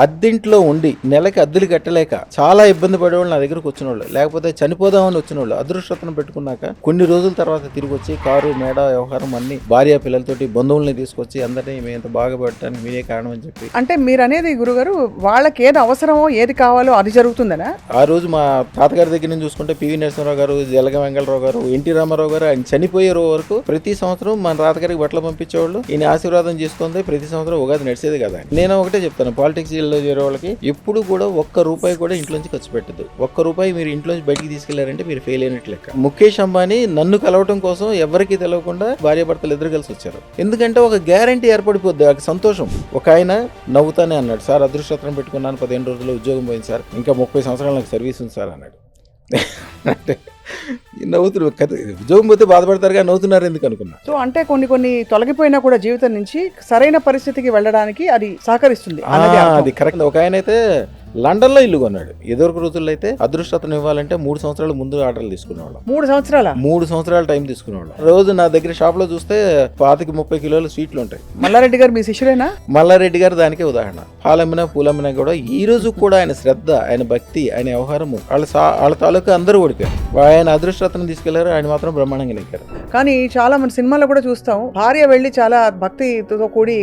అద్దెంట్లో ఉండి నెలకి అద్దెలు కట్టలేక చాలా ఇబ్బంది పడేవాళ్ళు నా దగ్గరకు వచ్చిన వాళ్ళు, లేకపోతే చనిపోదామని వచ్చిన వాళ్ళు అదృష్టతను పెట్టుకున్నాక కొన్ని రోజుల తర్వాత తిరిగి వచ్చి కారు మేడ వ్యవహారం అన్ని భార్య పిల్లలతోటి బంధువుల్ని తీసుకొచ్చి అందరినీ మేము ఇంత బాగా పెట్టడానికి మీరే కారణం అని చెప్పి. అంటే మీరు అనేది గురుగారు వాళ్ళకి ఏది అవసరమో ఏది కావాలో అది జరుగుతుందనా? ఆ రోజు మా తాతగారి దగ్గర నుంచి చూసుకుంటే పివి నరసింహరావు గారు, జలగ వెంగళరావు గారు, ఎన్టీ రామారావు గారు ఆయన చనిపోయే వరకు ప్రతి సంవత్సరం మన తాతగారికి బట్టలు పంపించేవాళ్ళు. ఈయన ఆశీర్వాదం చేసుకుంది ప్రతి సంవత్సరం ఉగాది నడిచేది కదా. నేను ఒకటే చెప్తాను, పాలిటిక్స్ లో చేరే వాళ్ళకి ఎప్పుడు కూడా ఒక్క రూపాయి కూడా ఇంట్లోంచి ఖర్చు పెట్టదు. ఒక్క రూపాయి మీరు ఇంట్లోంచి బయటికి తీసుకెళ్లారంటే మీరు ఫెయిల్ అయినట్లు లెక్క. ముఖేష్ అంబానీ నన్ను కలవటం కోసం ఎవరికి తెలియకుండా భార్యాభర్తలు ఇద్దరు కలిసి వచ్చారు. ఎందుకంటే ఒక గ్యారంటీ ఏర్పడిపోద్ది, ఒక సంతోషం. ఒక ఆయన నవ్వుతానే అన్నాడు, సార్ అదృష్టం పెట్టుకున్నాను 15 రోజుల్లో ఉద్యోగం పోయింది సార్, ఇంకా 30 సంవత్సరాలు నాకు సర్వీస్ ఉంది సార్ అన్నాడు. అంటే నవ్వుతున్నారు కదా, ఉద్యోగం పోతే బాధపడతారుగా, నవ్వుతున్నారు ఎందుకు అనుకున్నా. సో అంటే కొన్ని తొలగిపోయినా కూడా జీవితం నుంచి సరైన పరిస్థితికి వెళ్ళడానికి అది సహకరిస్తుంది. అది కరెక్ట్. ఒక ఆయన అయితే లండన్ లో ఇల్లు కొన్నాడు. ఎదురు రోజుల్లో అయితే అదృష్టతను ఇవ్వాలంటే 3 సంవత్సరాల ముందు ఆర్డర్లు తీసుకునేవాళ్ళం. 3 సంవత్సరాల టైం తీసుకునేవాళ్ళం. రోజు నా దగ్గర షాప్ లో చూస్తే 25-30 కిలోల స్వీట్లు ఉంటాయి. మల్లారెడ్డి గారు మీ శిష్యులేనా? మల్లారెడ్డి గారు దానికే ఉదాహరణ. పాలమ్మినా పూలమ్మినా కూడా ఈ రోజు కూడా ఆయన శ్రద్ధ, ఆయన భక్తి, ఆయన వ్యవహారము, వాళ్ళ తాలూకా అందరూ ఓడిపోయారు. ఆయన అదృష్టతను తీసుకెళ్లారు, ఆయన మాత్రం బ్రహ్మాండంగా నెక్కారు. కానీ చాలా మంది సినిమాలో కూడా చూస్తాం, భార్య వెళ్ళి చాలా భక్తితో కూడి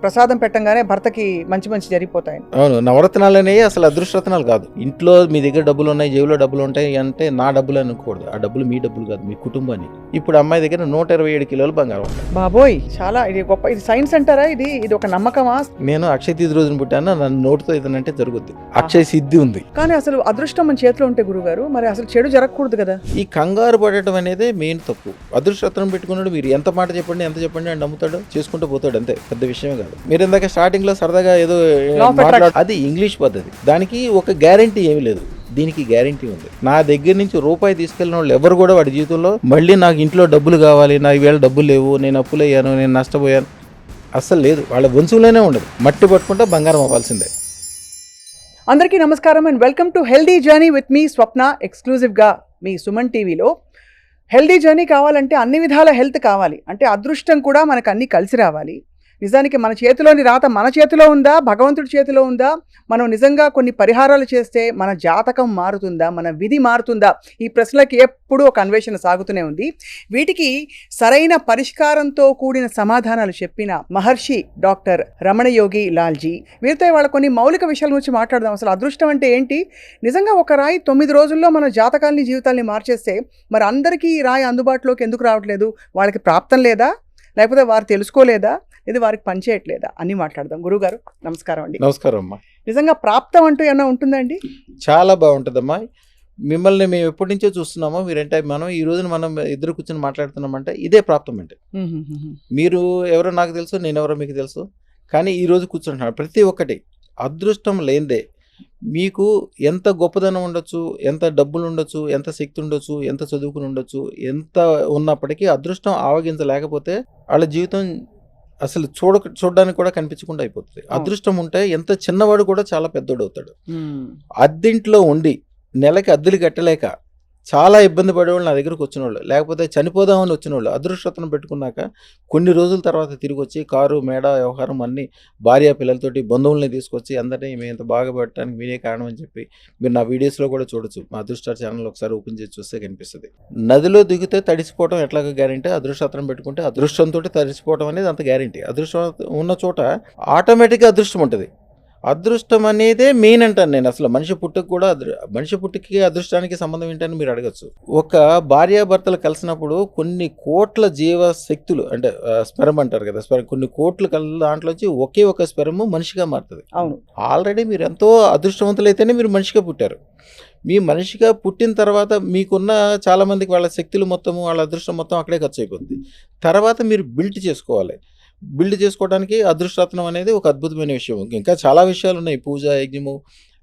ప్రసాదం పెట్టంగానే భర్తకి మంచి జరిగిపోతాయి. అవును, నవరత్నాలనే అసలు అదృష్టరత్నాలు కాదు. ఇంట్లో మీ దగ్గర డబ్బులు ఉన్నాయి, జేబులో డబ్బులు ఉంటాయి అంటే నా డబ్బులు అనుకోకూడదు. ఆ డబ్బులు మీ డబ్బులు కాదు, మీ కుటుంబాన్ని. ఇప్పుడు అమ్మాయి దగ్గర 127 కిలోలు బంగారం ఉంటాయి. బాబోయ్, చాలా ఇది గొప్ప. ఇది సైన్స్ అంటారా? ఇది ఒక నమ్మకమా? నేను అక్షయ తిథి రోజున పుట్టాను, నన్ను నోటితో ఇదనంటే జరుగుద్ది. అక్షయ సిద్ధి ఉంది. కానీ అసలు అదృష్టం మన చేతిలో ఉంటే గురుగారు, మరి అసలు చెడు జరగకూడదు కదా. ఈ కంగారు పడటం అనేది మెయిన్ తప్పు. అదృష్టరత్నం పెట్టుకున్నాడు, మీరు ఎంత మాట చెప్పండి, ఎంత చెప్పండి అని నమ్ముతాడు, చేసుకుంటూ పోతాడు, అంతే. పెద్ద విషయమే కాదు. మీరు ఇందాక స్టార్టింగ్ లో సరదాగా ఏదో అది ఇంగ్లీష్ పద్ధతి, దానికి ఒక గ్యారంటీ ఏమీ లేదు. దీనికి గ్యారంటీ ఉంది. నా దగ్గర నుంచి రూపాయి తీసుకెళ్ళిన వాళ్ళు ఎవరు కూడా వాడి జీవితంలో మళ్ళీ నాకు ఇంట్లో డబ్బులు కావాలి, నా ఈవేళ డబ్బులు లేవు, నేను అప్పులయ్యాను, నేను నష్టపోయాను, అస్సలు లేదు. వాళ్ళ వంశంలోనే ఉండదు. మట్టి పట్టుకుంటే బంగారం అవ్వాల్సిందే. అందరికీ నమస్కారం and welcome to healthy journey with మీ స్వప్న, ఎక్స్క్లూజివ్గా మీ సుమన్ టీవీలో. హెల్దీ జర్నీ కావాలంటే అన్ని విధాల హెల్త్ కావాలి, అంటే అదృష్టం కూడా మనకు అన్నీ కలిసి రావాలి. నిజానికి మన చేతిలోని రాత మన చేతిలో ఉందా, భగవంతుడి చేతిలో ఉందా? మనం నిజంగా కొన్ని పరిహారాలు చేస్తే మన జాతకం మారుతుందా, మన విధి మారుతుందా? ఈ ప్రశ్నలకి ఎప్పుడూ ఒక అన్వేషణ సాగుతూనే ఉంది. వీటికి సరైన పరిష్కారంతో కూడిన సమాధానాలు చెప్పిన మహర్షి డాక్టర్ రమణయోగి లాల్జీ. వీరితో వాళ్ళ కొన్ని మౌలిక విషయాల గురించి మాట్లాడదాం. అసలు అదృష్టం అంటే ఏంటి? నిజంగా ఒక రాయి 9 రోజుల్లో మన జాతకాల్ని, జీవితాల్ని మార్చేస్తే మరి అందరికీ ఈ రాయి అందుబాటులోకి ఎందుకు రావట్లేదు? వాళ్ళకి ప్రాప్తం లేదా, లేకపోతే వారు తెలుసుకోలేదా, ఇది వారికి పనిచేయట్లేదా అని మాట్లాడదాం. గురుగారు నమస్కారం అండి. నమస్కారం అమ్మా. నిజంగా ప్రాప్తం అంటూ ఏమైనా ఉంటుందండి? చాలా బాగుంటుందమ్మా. మిమ్మల్ని మేము ఎప్పటి నుంచో చూస్తున్నామో, మీరంటే మనం ఈ రోజున మనం ఇద్దరు కూర్చొని మాట్లాడుతున్నామంటే ఇదే ప్రాప్తం అంటే. మీరు ఎవరో నాకు తెలుసు, నేను ఎవరో మీకు తెలుసు, కానీ ఈ రోజు కూర్చుంటున్నాను. ప్రతి ఒక్కటి అదృష్టం లేనిదే. మీకు ఎంత గొప్పదనం ఉండొచ్చు, ఎంత డబ్బులు ఉండొచ్చు, ఎంత శక్తి ఉండొచ్చు, ఎంత చదువుకుని ఉండొచ్చు, ఎంత ఉన్నప్పటికీ అదృష్టం ఆవగించలేకపోతే వాళ్ళ జీవితం అసలు చూడడానికి కూడా కనిపించకుండా అయిపోతుంది. అదృష్టం ఉంటే ఎంత చిన్నవాడు కూడా చాలా పెద్దోడు అవుతాడు. అద్దెంట్లో ఉండి నెలకి అద్దెలు కట్టలేక చాలా ఇబ్బంది పడేవాళ్ళు నా దగ్గరకు వచ్చిన వాళ్ళు, లేకపోతే చనిపోదామని వచ్చిన వాళ్ళు అదృష్టతను పెట్టుకున్నాక కొన్ని రోజుల తర్వాత తిరిగి వచ్చి కారు మేడ వ్యవహారం అన్ని భార్య పిల్లలతోటి బంధువుల్ని తీసుకొచ్చి అందరినీ మేము ఇంత బాగా పెట్టడానికి మీరే కారణం అని చెప్పి మీరు నా వీడియోస్లో కూడా చూడొచ్చు. మా అదృష్ట ఛానల్ ఒకసారి ఓపెన్ చేసి చూస్తే కనిపిస్తుంది. నదిలో దిగితే తడిసిపోవడం ఎట్లాగ గ్యారంటీ, అదృష్టతను పెట్టుకుంటే అదృష్టంతో తడిసిపోవడం అనేది అంత గ్యారంటీ. అదృష్టం ఉన్న చోట ఆటోమేటిక్గా అదృష్టం ఉంటుంది. అదృష్టం అనేదే మెయిన్ అంటాను నేను. అసలు మనిషి పుట్టుకు కూడా మనిషి పుట్టుకి అదృష్టానికి సంబంధం ఏంటని మీరు అడగచ్చు. ఒక భార్యాభర్తలు కలిసినప్పుడు కొన్ని కోట్ల జీవశక్తులు, అంటే స్పెర్మ్ అంటారు కదా, కొన్ని కోట్లు దాంట్లోంచి ఒకే ఒక స్పెర్మ్ మనిషిగా మారుతుంది. అవును, ఆల్రెడీ మీరు ఎంతో అదృష్టవంతులైతేనే మీరు మనిషిగా పుట్టారు. మీ మనిషిగా పుట్టిన తర్వాత మీకున్న చాలా మందికి వాళ్ళ శక్తులు మొత్తము, వాళ్ళ అదృష్టం మొత్తం అక్కడే ఖర్చు అయిపోతుంది. తర్వాత మీరు బిల్డ్ చేసుకోవాలి. బిల్డ్ చేసుకోవడానికి అదృష్టరత్నం అనేది ఒక అద్భుతమైన విషయం. ఇంకా చాలా విషయాలు ఉన్నాయి. పూజ, యజ్ఞము,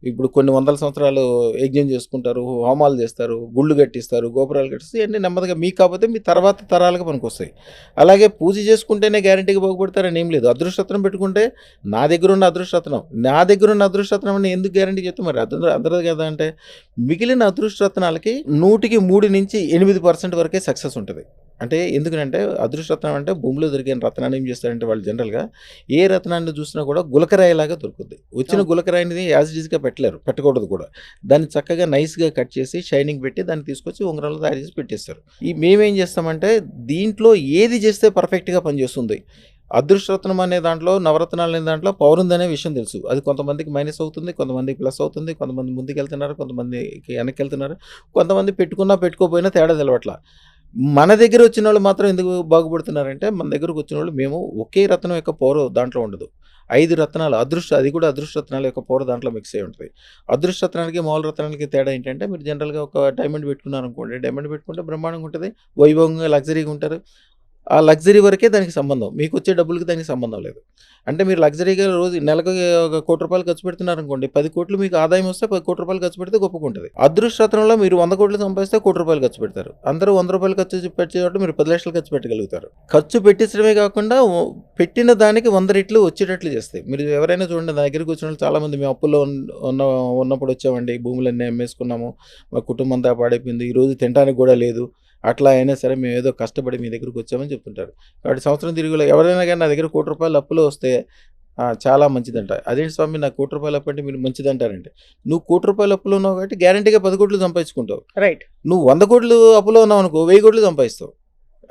ఇప్పుడు కొన్ని 100 సంవత్సరాలు యజ్ఞం చేసుకుంటారు, హోమాలు చేస్తారు, గుళ్ళు కట్టిస్తారు, గోపురాలు కట్టిస్తారు. ఇవన్నీ నెమ్మదిగా మీకు కాకపోతే మీ తర్వాత తరాలకు పనికి వస్తాయి. అలాగే పూజ చేసుకుంటేనే గ్యారంటీగా బాగుపడతారని ఏం లేదు. అదృష్టరత్నం పెట్టుకుంటే నా దగ్గర ఉన్న అదృష్టరత్నం అని ఎందుకు గ్యారంటీ చెప్తే మరి అందరూ కదా అంటే, మిగిలిన అదృష్టరత్నాలకి 100కి 3 నుంచి 8% వరకే సక్సెస్ ఉంటుంది. అంటే ఎందుకంటే అదృష్టరత్నం అంటే భూమిలో దొరికిన రత్నాన్ని ఏం చేస్తారంటే వాళ్ళు జనరల్గా ఏ రత్నాన్ని చూసినా కూడా గులకరాయిలాగా దొరుకుతుంది. వచ్చిన గులకరాయిని యాజ్ ఈజ్గా పెట్టకూడదు కూడా. దాన్ని చక్కగా నైస్గా కట్ చేసి షైనింగ్ పెట్టి దాన్ని తీసుకొచ్చి ఉంగరంలో తయారు చేసి పెట్టేస్తారు. మేమేం చేస్తామంటే దీంట్లో ఏది చేస్తే పర్ఫెక్ట్గా పనిచేస్తుంది. అదృష్టరత్నం అనే దాంట్లో, నవరత్నాలు అనే దాంట్లో పవర్ ఉందనే విషయం తెలుసు. అది కొంతమందికి మైనస్ అవుతుంది, కొంతమందికి ప్లస్ అవుతుంది, కొంతమంది ముందుకు వెళ్తున్నారు, కొంతమందికి వెనక్కి వెళ్తున్నారు, కొంతమంది పెట్టుకున్నా పెట్టుకోపోయినా తేడా తెలవట్ల. మన దగ్గర వచ్చిన వాళ్ళు మాత్రం ఎందుకు బాగుపడుతున్నారంటే, మన దగ్గరకు వచ్చిన వాళ్ళు మేము ఒకే రత్నం యొక్క పవర్ దాంట్లో ఉండదు. 5 రత్నాలు అది కూడా అదృష్టరత్నాల యొక్క పవర్ దాంట్లో మిక్స్ అయి ఉంటుంది. అదృష్టరత్నానికి మామూలు రత్నాలకి తేడా ఏంటంటే, మీరు జనరల్గా ఒక డైమండ్ పెట్టుకున్నారనుకోండి, డైమండ్ పెట్టుకుంటే బ్రహ్మాండంగా ఉంటుంది, వైభవంగా లగ్జరీగా ఉంటారు. ఆ లగ్జరీ వరకే దానికి సంబంధం. మీకు వచ్చే డబ్బులకి దానికి సంబంధం లేదు. అంటే మీరు లగ్జరీగా రోజు నెలకు ఒక ₹1,00,00,000 ఖర్చు పెడుతున్నారనుకోండి, 10 కోట్లు మీకు ఆదాయం వస్తే ₹10,00,00,000 ఖర్చు పెడితే గొప్పగుంటది. అదృష్టరత్నంలో మీరు 100 కోట్లు సంపాదిస్తే ₹1,00,00,000 ఖర్చు పెడతారు. అందరూ ₹100 ఖర్చు పెట్టే చోట మీరు 10,00,000 ఖర్చు పెట్టగలుగుతారు. ఖర్చు పెట్టించడమే కాకుండా పెట్టిన దానికి 100 రెట్లు వచ్చేటట్లు చేస్తాయి. మీరు ఎవరైనా చూడండి, నా దగ్గరికి వచ్చిన వాళ్ళు చాలామంది మేము అప్పుల్లో ఉన్నప్పుడు వచ్చామండి, భూములన్నీ అమ్మేసుకున్నాము, మా కుటుంబం అంతా పాడైపోయింది, ఈరోజు తినడానికి కూడా లేదు, అట్లా అయినా సరే మేము ఏదో కష్టపడి మీ దగ్గరికి వచ్చామని చెప్తుంటారు. కాబట్టి సంవత్సరం తిరుగులో ఎవరైనా కానీ నా దగ్గర ₹1,00,00,000 అప్పులో వస్తే చాలా మంచిదంట. అదేంటి స్వామి నాకు ₹1,00,00,000 అప్పు అంటే మీరు మంచిదంటారంటే, నువ్వు ₹1,00,00,000 అప్పులో ఉన్నావు కాబట్టి గ్యారంటీగా 10 కోట్లు సంపాదించుకుంటావు. రైట్. నువ్వు 100 కోట్లు అప్పులో ఉన్నావు అనుకో, 1000 కోట్లు సంపాదిస్తావు.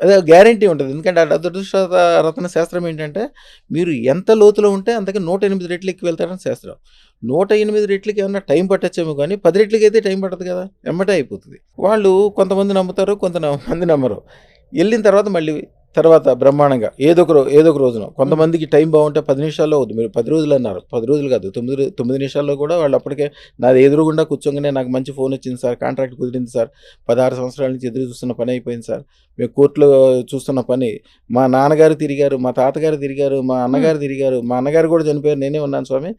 అదే గ్యారంటీ ఉంటుంది. ఎందుకంటే అదృష్ట రత్న శాస్త్రం ఏంటంటే, మీరు ఎంత లోతులో ఉంటే అంతకి 108 రెట్లు ఎక్కువ వెళ్తారని శాస్త్రం. 108 రెట్లకి ఏమన్నా టైం పట్టచ్చేమో కానీ 10 రెట్లకి అయితే టైం పట్టదు కదా, ఎమ్మటే అయిపోతుంది. వాళ్ళు కొంతమంది నమ్ముతారు, కొంతమంది నమ్మరు. వెళ్ళిన తర్వాత బ్రహ్మాండంగా ఏదో ఒక రోజున కొంతమందికి టైం బాగుంటే 10 నిమిషాల్లో అవుతుంది. మీరు 10 రోజులు అన్నారు, 10 రోజులు కాదు, 9 నిమిషాల్లో కూడా వాళ్ళు అప్పటికే నాది ఎదురుగుండా కూర్చోగానే నాకు మంచి ఫోన్ వచ్చింది సార్, కాంట్రాక్ట్ కుదిరింది సార్, 16 సంవత్సరాల నుంచి ఎదురు చూస్తున్న పని అయిపోయింది సార్, మేము కోర్టులో చూస్తున్న పని, మా నాన్నగారు తిరిగారు, మా తాతగారు తిరిగారు, మా అన్నగారు తిరిగారు, మా అన్నగారు కూడా చనిపోయారు, నేనే ఉన్నాను స్వామి,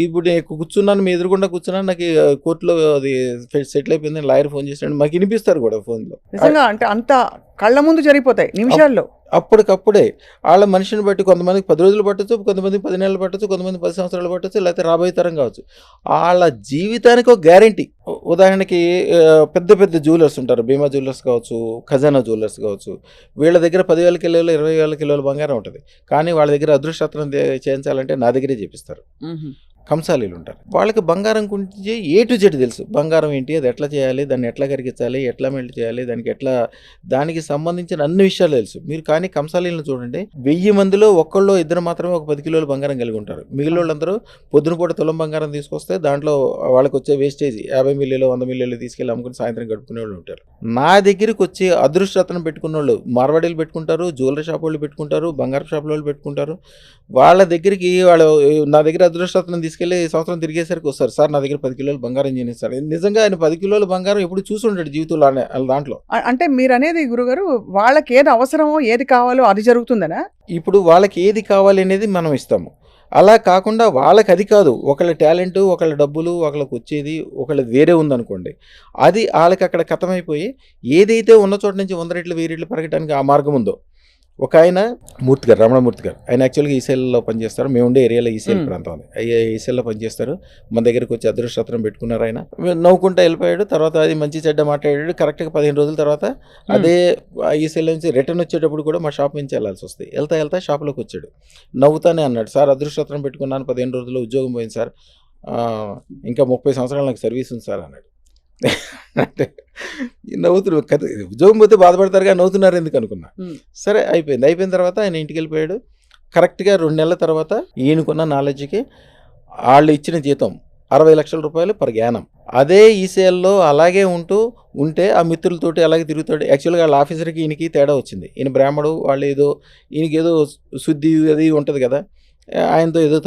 ఇప్పుడు నేను కూర్చున్నాను, మీ ఎదురుగుండా కూర్చున్నాను, నాకు కోర్టులో అది సెటిల్ అయిపోయింది, లాయర్ ఫోన్ చేసినాడు, మాకు వినిపిస్తారు కూడా ఫోన్లో. నిజంగా అంటే అంత కళ్ళ ముందు జరిగిపోతాయి నిమిషాల్లో. అప్పటికప్పుడే వాళ్ళ మనిషిని బట్టి కొంతమందికి 10 రోజులు పట్టచ్చు, కొంతమందికి 10 నెలలు పట్టచ్చు, కొంతమంది 10 సంవత్సరాలు పట్టచ్చు, లేకపోతే రాబోయే తరం కావచ్చు. వాళ్ళ జీవితానికి ఒక గ్యారంటీ. ఉదాహరణకి పెద్ద జ్యువెలర్స్ ఉంటారు, భీమా జ్యువెలర్స్ కావచ్చు, ఖజానా జ్యువెలర్స్ కావచ్చు, వీళ్ళ దగ్గర 10,000 కిలోలు 20,000 కిలోల బంగారం ఉంటుంది. కానీ వాళ్ళ దగ్గర అదృష్టరత్నం చేయించాలంటే నా దగ్గరే చేపిస్తారు. కంసాలీలు ఉంటారు, వాళ్ళకి బంగారం గురించి ఏ టు జెడ్ తెలుసు. బంగారం ఏంటి, అది ఎట్లా చేయాలి, దాన్ని ఎట్లా కరిగించాలి, ఎట్లా మెల్ట్ చేయాలి, దానికి సంబంధించిన అన్ని విషయాలు తెలుసు. మీరు కానీ కంసాలీలను చూడండి, 1000 మందిలో ఒక్కళ్ళు ఇద్దరు మాత్రమే ఒక 10 కిలోల బంగారం కలిగి ఉంటారు. మిగిలిన వాళ్ళందరూ పొద్దున పూట తులం బంగారం తీసుకొస్తే దాంట్లో వాళ్ళకి వచ్చే వేస్టేజ్ 50 మిల్లీలు 100 మిల్లీలు తీసుకెళ్ళి అమ్ముకుని సాయంత్రం గడుపుకునే వాళ్ళు ఉంటారు. నా దగ్గరికి వచ్చి అదృష్టరత్నం పెట్టుకున్న వాళ్ళు మార్వాడీలు పెట్టుకుంటారు, జ్యువెలరీ షాప్ వాళ్ళు పెట్టుకుంటారు, బంగారు షాపుల వాళ్ళు పెట్టుకుంటారు. వాళ్ళ దగ్గరికి నా దగ్గర అదృష్టరత్నం తీసుకెళ్ళి సంవత్సరం తిరిగేసరికి వస్తారు, సార్ నా దగ్గర 10 కిలోలు బంగారం చేస్తారు. నిజంగా ఆయన 10 కిలోల బంగారం ఎప్పుడు చూసి ఉంటాడు జీవితంలో దాంట్లో. అంటే మీరు అనేది గురుగారు, వాళ్ళకి ఏది అవసరమో ఏది కావాలో అది జరుగుతుందనా? ఇప్పుడు వాళ్ళకి ఏది కావాలి అనేది మనం ఇస్తాము. అలా కాకుండా వాళ్ళకి అది కాదు, ఒకళ్ళ టాలెంట్, ఒకళ్ళ డబ్బులు, ఒకళ్ళకి వచ్చేది ఒకళ్ళది వేరే ఉందనుకోండి, అది వాళ్ళకి అక్కడ కథమైపోయి ఏదైతే ఉన్న చోట నుంచి 100 రెట్లు 1000 రెట్లు పెరగడానికి ఆ మార్గం ఉందో. ఒక ఆయన రమణమూర్తి గారు, ఆయన యాక్చువల్గా ఈసీఎల్లో పనిచేస్తారు. మేము ఉండే ఏరియాలో ఈసీఎల్ ప్రాంతం ఉంది, ఈసీఎల్లో పనిచేస్తారు. మన దగ్గరికి వచ్చి అదృష్టరత్నం పెట్టుకున్నారు. ఆయన నవ్వుకుంటూ వెళ్ళిపోయాడు. తర్వాత అది మంచి చెడ్డ మాట్లాడాడు. కరెక్ట్గా 15 రోజుల తర్వాత అదే ఈసీఎల్ నుంచి రిటర్న్ వచ్చేటప్పుడు కూడా మా షాప్ నుంచి వెళ్ళాల్సి వస్తుంది. వెళ్తా షాప్లోకి వచ్చాడు, నవ్వుతానే అన్నాడు, సార్ అదృష్టరత్నం పెట్టుకున్నాను, 15 రోజుల్లో ఉద్యోగం పోయింది సార్, ఇంకా 30 సంవత్సరాలు నాకు సర్వీస్ ఉంది సార్ అన్నాడు. అంటే నవ్వుతున్నారు కదా, ఉద్యోగం పోతే బాధపడతారు కానీ నవ్వుతున్నారు ఎందుకు అనుకున్నా. సరే అయిపోయిన తర్వాత ఆయన ఇంటికి వెళ్ళిపోయాడు. కరెక్ట్గా 2 నెలల తర్వాత ఈయనకున్న నాలెడ్జ్కి వాళ్ళు ఇచ్చిన జీతం 60 లక్షల రూపాయలు పర్ యానం. అదే ఈసీఎల్లో అలాగే ఉంటే ఆ మిత్రులతోటి అలాగే తిరుగుతాడు. యాక్చువల్గా వాళ్ళ ఆఫీసర్కి ఈయనకి తేడా వచ్చింది. ఈయన బ్రాహ్మడు, వాళ్ళు ఈయనకి ఏదో శుద్ధి అది ఉంటుంది కదా, ఆయనతో ఏదో